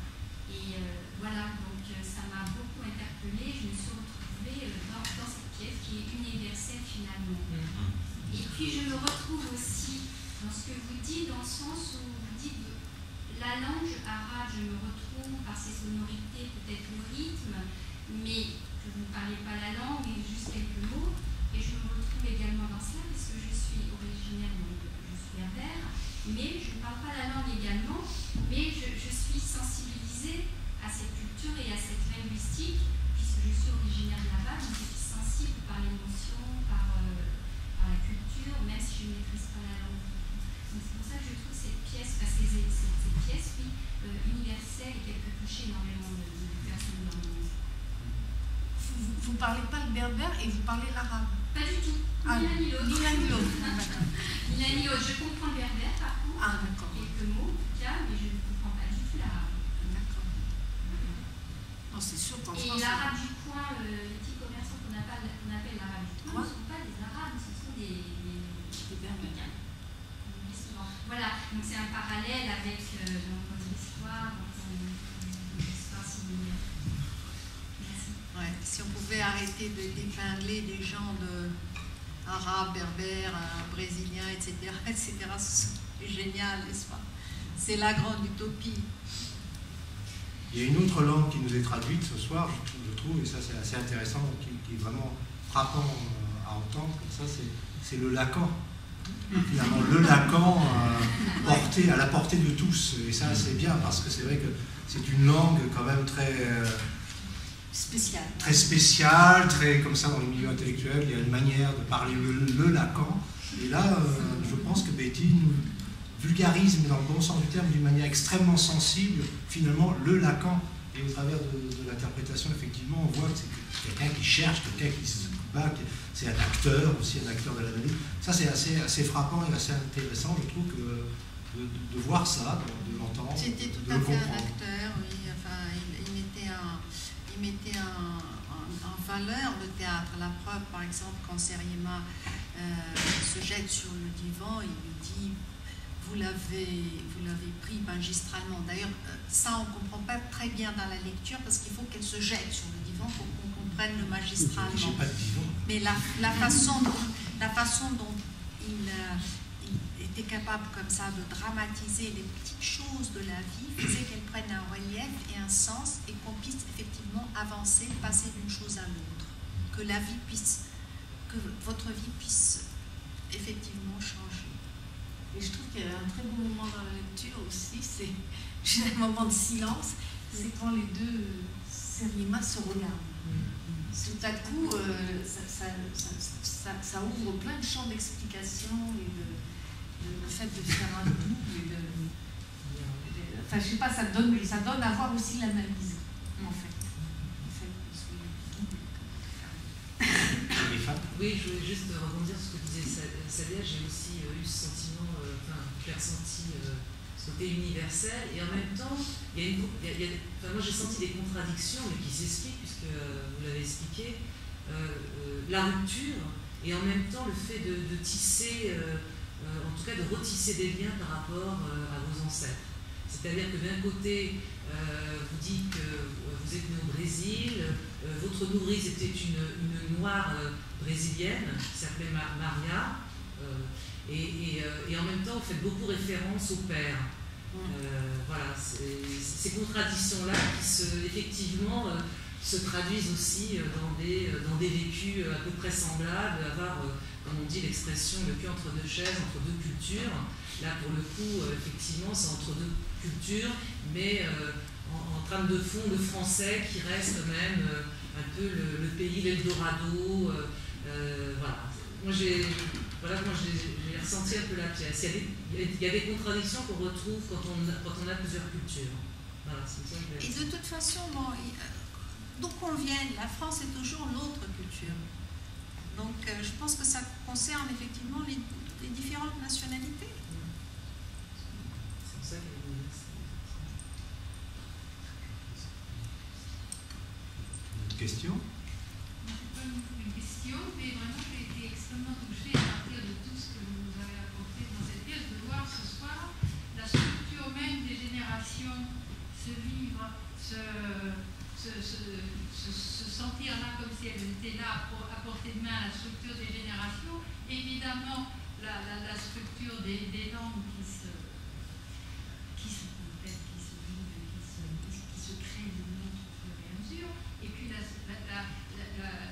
Et voilà, donc ça m'a beaucoup interpellée. Je me suis retrouvée dans cette pièce qui est universelle finalement. Et puis je me retrouve aussi dans ce que vous dites, dans le sens où vous dites la langue arabe, je me retrouve par ses sonorités, peut-être le rythme, mais que vous ne parlez pas la langue et juste quelques mots. Et je me retrouve également dans cela parce que je suis originaire, donc je suis berbère, mais je ne parle pas la langue également, mais je suis sensibilisée à cette culture et à cette linguistique, puisque je suis originaire de là-bas, donc je suis sensible par l'émotion, par la culture, même si je ne maîtrise pas la langue. Donc c'est pour ça que je trouve cette pièce, universelle et qu'elle peut toucher énormément de personnes dans le monde. Vous ne parlez pas le berbère et vous parlez l'arabe? Pas du tout, ni l'un ni l'autre. Ni l'un ni l'autre. Je comprends le berbère par contre, quelques mots en tout cas, mais je ne comprends pas du tout l'arabe. D'accord. Non, c'est sûr qu'en France... Et l'arabe du coin, les petits commerçants qu'on appelle l'arabe du coin, ne sont pas des arabes, ce sont des berbères. Voilà, donc c'est un parallèle avec notre histoire, similaire. Merci. Ouais, si on pouvait arrêter d'épingler des gens arabes, berbères, brésiliens, etc., c'est génial, n'est-ce pas? C'est la grande utopie. Il y a une autre langue qui nous est traduite ce soir, je trouve, et ça c'est assez intéressant, qui est vraiment frappant à entendre, comme ça, c'est le Lacan. Finalement, le Lacan à la portée de tous. Et ça, c'est bien, parce que c'est vrai que c'est une langue quand même très spéciale, très comme ça dans les milieux intellectuels. Il y a une manière de parler le Lacan. Et là, je pense que Betty nous vulgarise, mais dans le bon sens du terme, d'une manière extrêmement sensible, finalement, le Lacan. Et au travers de l'interprétation, effectivement, on voit que c'est quelqu'un qui cherche, quelqu'un qui se bat, c'est un acteur, aussi un acteur de l'analyse. Ça, c'est assez frappant et assez intéressant, je trouve, de voir ça, de l'entendre. C'était tout à fait un acteur, oui. Enfin, il mettait en valeur le théâtre. La preuve, par exemple, quand Seriema se jette sur le divan, il lui dit vous l'avez pris magistralement. D'ailleurs, ça, on ne comprend pas très bien dans la lecture parce qu'il faut qu'elle se jette sur le divan pour qu'on comprenne le magistral. J'ai pas de divan. Mais la façon dont il était capable comme ça de dramatiser les petites choses de la vie faisait qu'elles prennent un relief et un sens et qu'on puisse effectivement avancer, passer d'une chose à l'autre. Que votre vie puisse effectivement changer. Et je trouve qu'il y a un très beau moment dans la lecture aussi, c'est un moment de silence, c'est quand les deux Sérima se regardent. Tout à coup, ça ouvre plein de champs d'explication et le fait de faire un double enfin, je sais pas, ça donne à voir aussi l'analyse, en fait. Oui, je voulais juste rebondir sur ce que disait Sadia. J'ai aussi eu ce sentiment, j'ai ressenti ce côté universel, et en même temps, moi j'ai senti des contradictions, mais qui s'expliquent, puisque vous l'avez expliqué, la rupture, et en même temps le fait de tisser, en tout cas de retisser des liens par rapport à vos ancêtres. C'est-à-dire que d'un côté, vous dites que vous êtes né au Brésil, votre nourrice était une noire brésilienne qui s'appelait Maria, et en même temps, vous faites beaucoup référence au père. Voilà, ces contradictions-là qui effectivement se traduisent aussi dans des vécus à peu près semblables, avoir, comme on dit, l'expression le cul entre deux chaises, entre deux cultures. Là, pour le coup, effectivement, c'est entre deux cultures, mais en trame de fond, le français qui reste quand même un peu le pays, l'Eldorado. Voilà. Moi, j'ai ressenti un peu la pièce. Il y a des contradictions qu'on retrouve quand on a plusieurs cultures. Voilà, et de toute façon, d'où qu'on vienne, la France est toujours l'autre culture. Donc, je pense que ça concerne effectivement les différentes nationalités. C'est ça qu'il y a Une question? Pas une question, mais vraiment j'ai été extrêmement touchée à partir de tout ce que vous nous avez apporté dans cette pièce, de voir ce soir la structure même des générations se vivre, se sentir là comme si elles étaient là à portée de main, la structure des générations, évidemment la structure des langues qui se créent de notre au fur et à mesure, et puis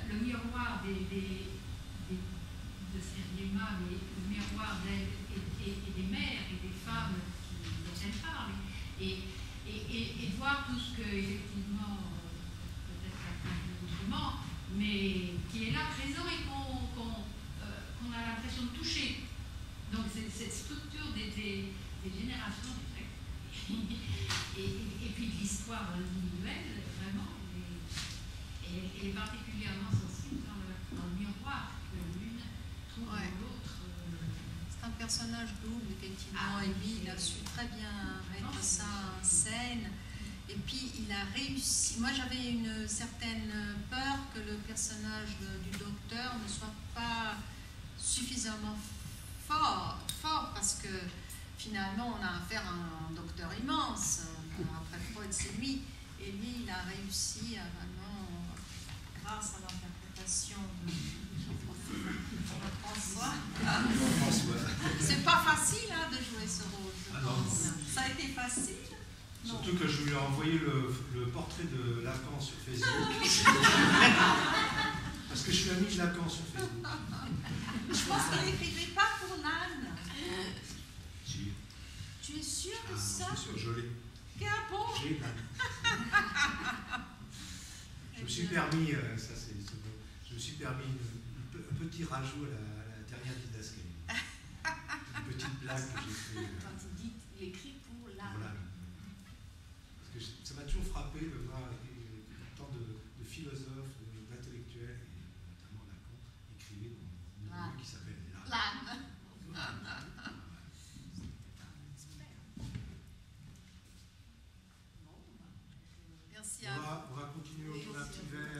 le miroir de Sérima, le miroir d'elle et des mères et des femmes dont elle parle, et voir tout ce que, effectivement, peut-être un peu autrement, mais qui est là présent et qu'on a l'impression de toucher. Donc cette structure des générations, et puis de l'histoire individuelle, vraiment, et particulièrement sensible dans le miroir que l'une trouve dans l'autre. C'est un personnage double, effectivement, et lui, il a su très bien mettre ça en scène. Et puis, il a réussi. Moi, j'avais une certaine peur que le personnage du docteur ne soit pas suffisamment fort parce que finalement, on a affaire à un docteur immense. Après Freud, c'est lui. Et lui, il a réussi à vraiment, grâce à l'interprétation de François. C'est pas facile de jouer ce rôle, je pense. Ça a été facile. Surtout que je lui ai envoyé le portrait de Lacan sur Facebook. Parce que je suis ami de Lacan sur Facebook. Je pense qu'il n'écrivait pas pour l'âne. Si. Tu es sûr de ça? Bien sûr, je l'ai. Ah bon? J'ai l'âne. Je me suis permis, je me suis permis un petit rajout à la dernière didascalie. Une petite blague que j'ai fait. Quand il dit, il écrit pour l'âme. Voilà. Parce que ça m'a toujours frappé de voir tant de philosophes, d'intellectuels, et notamment Lacan, écrivaient dans un livre qui s'appelle L'âne. Merci on va continuer autour d'un petit verre.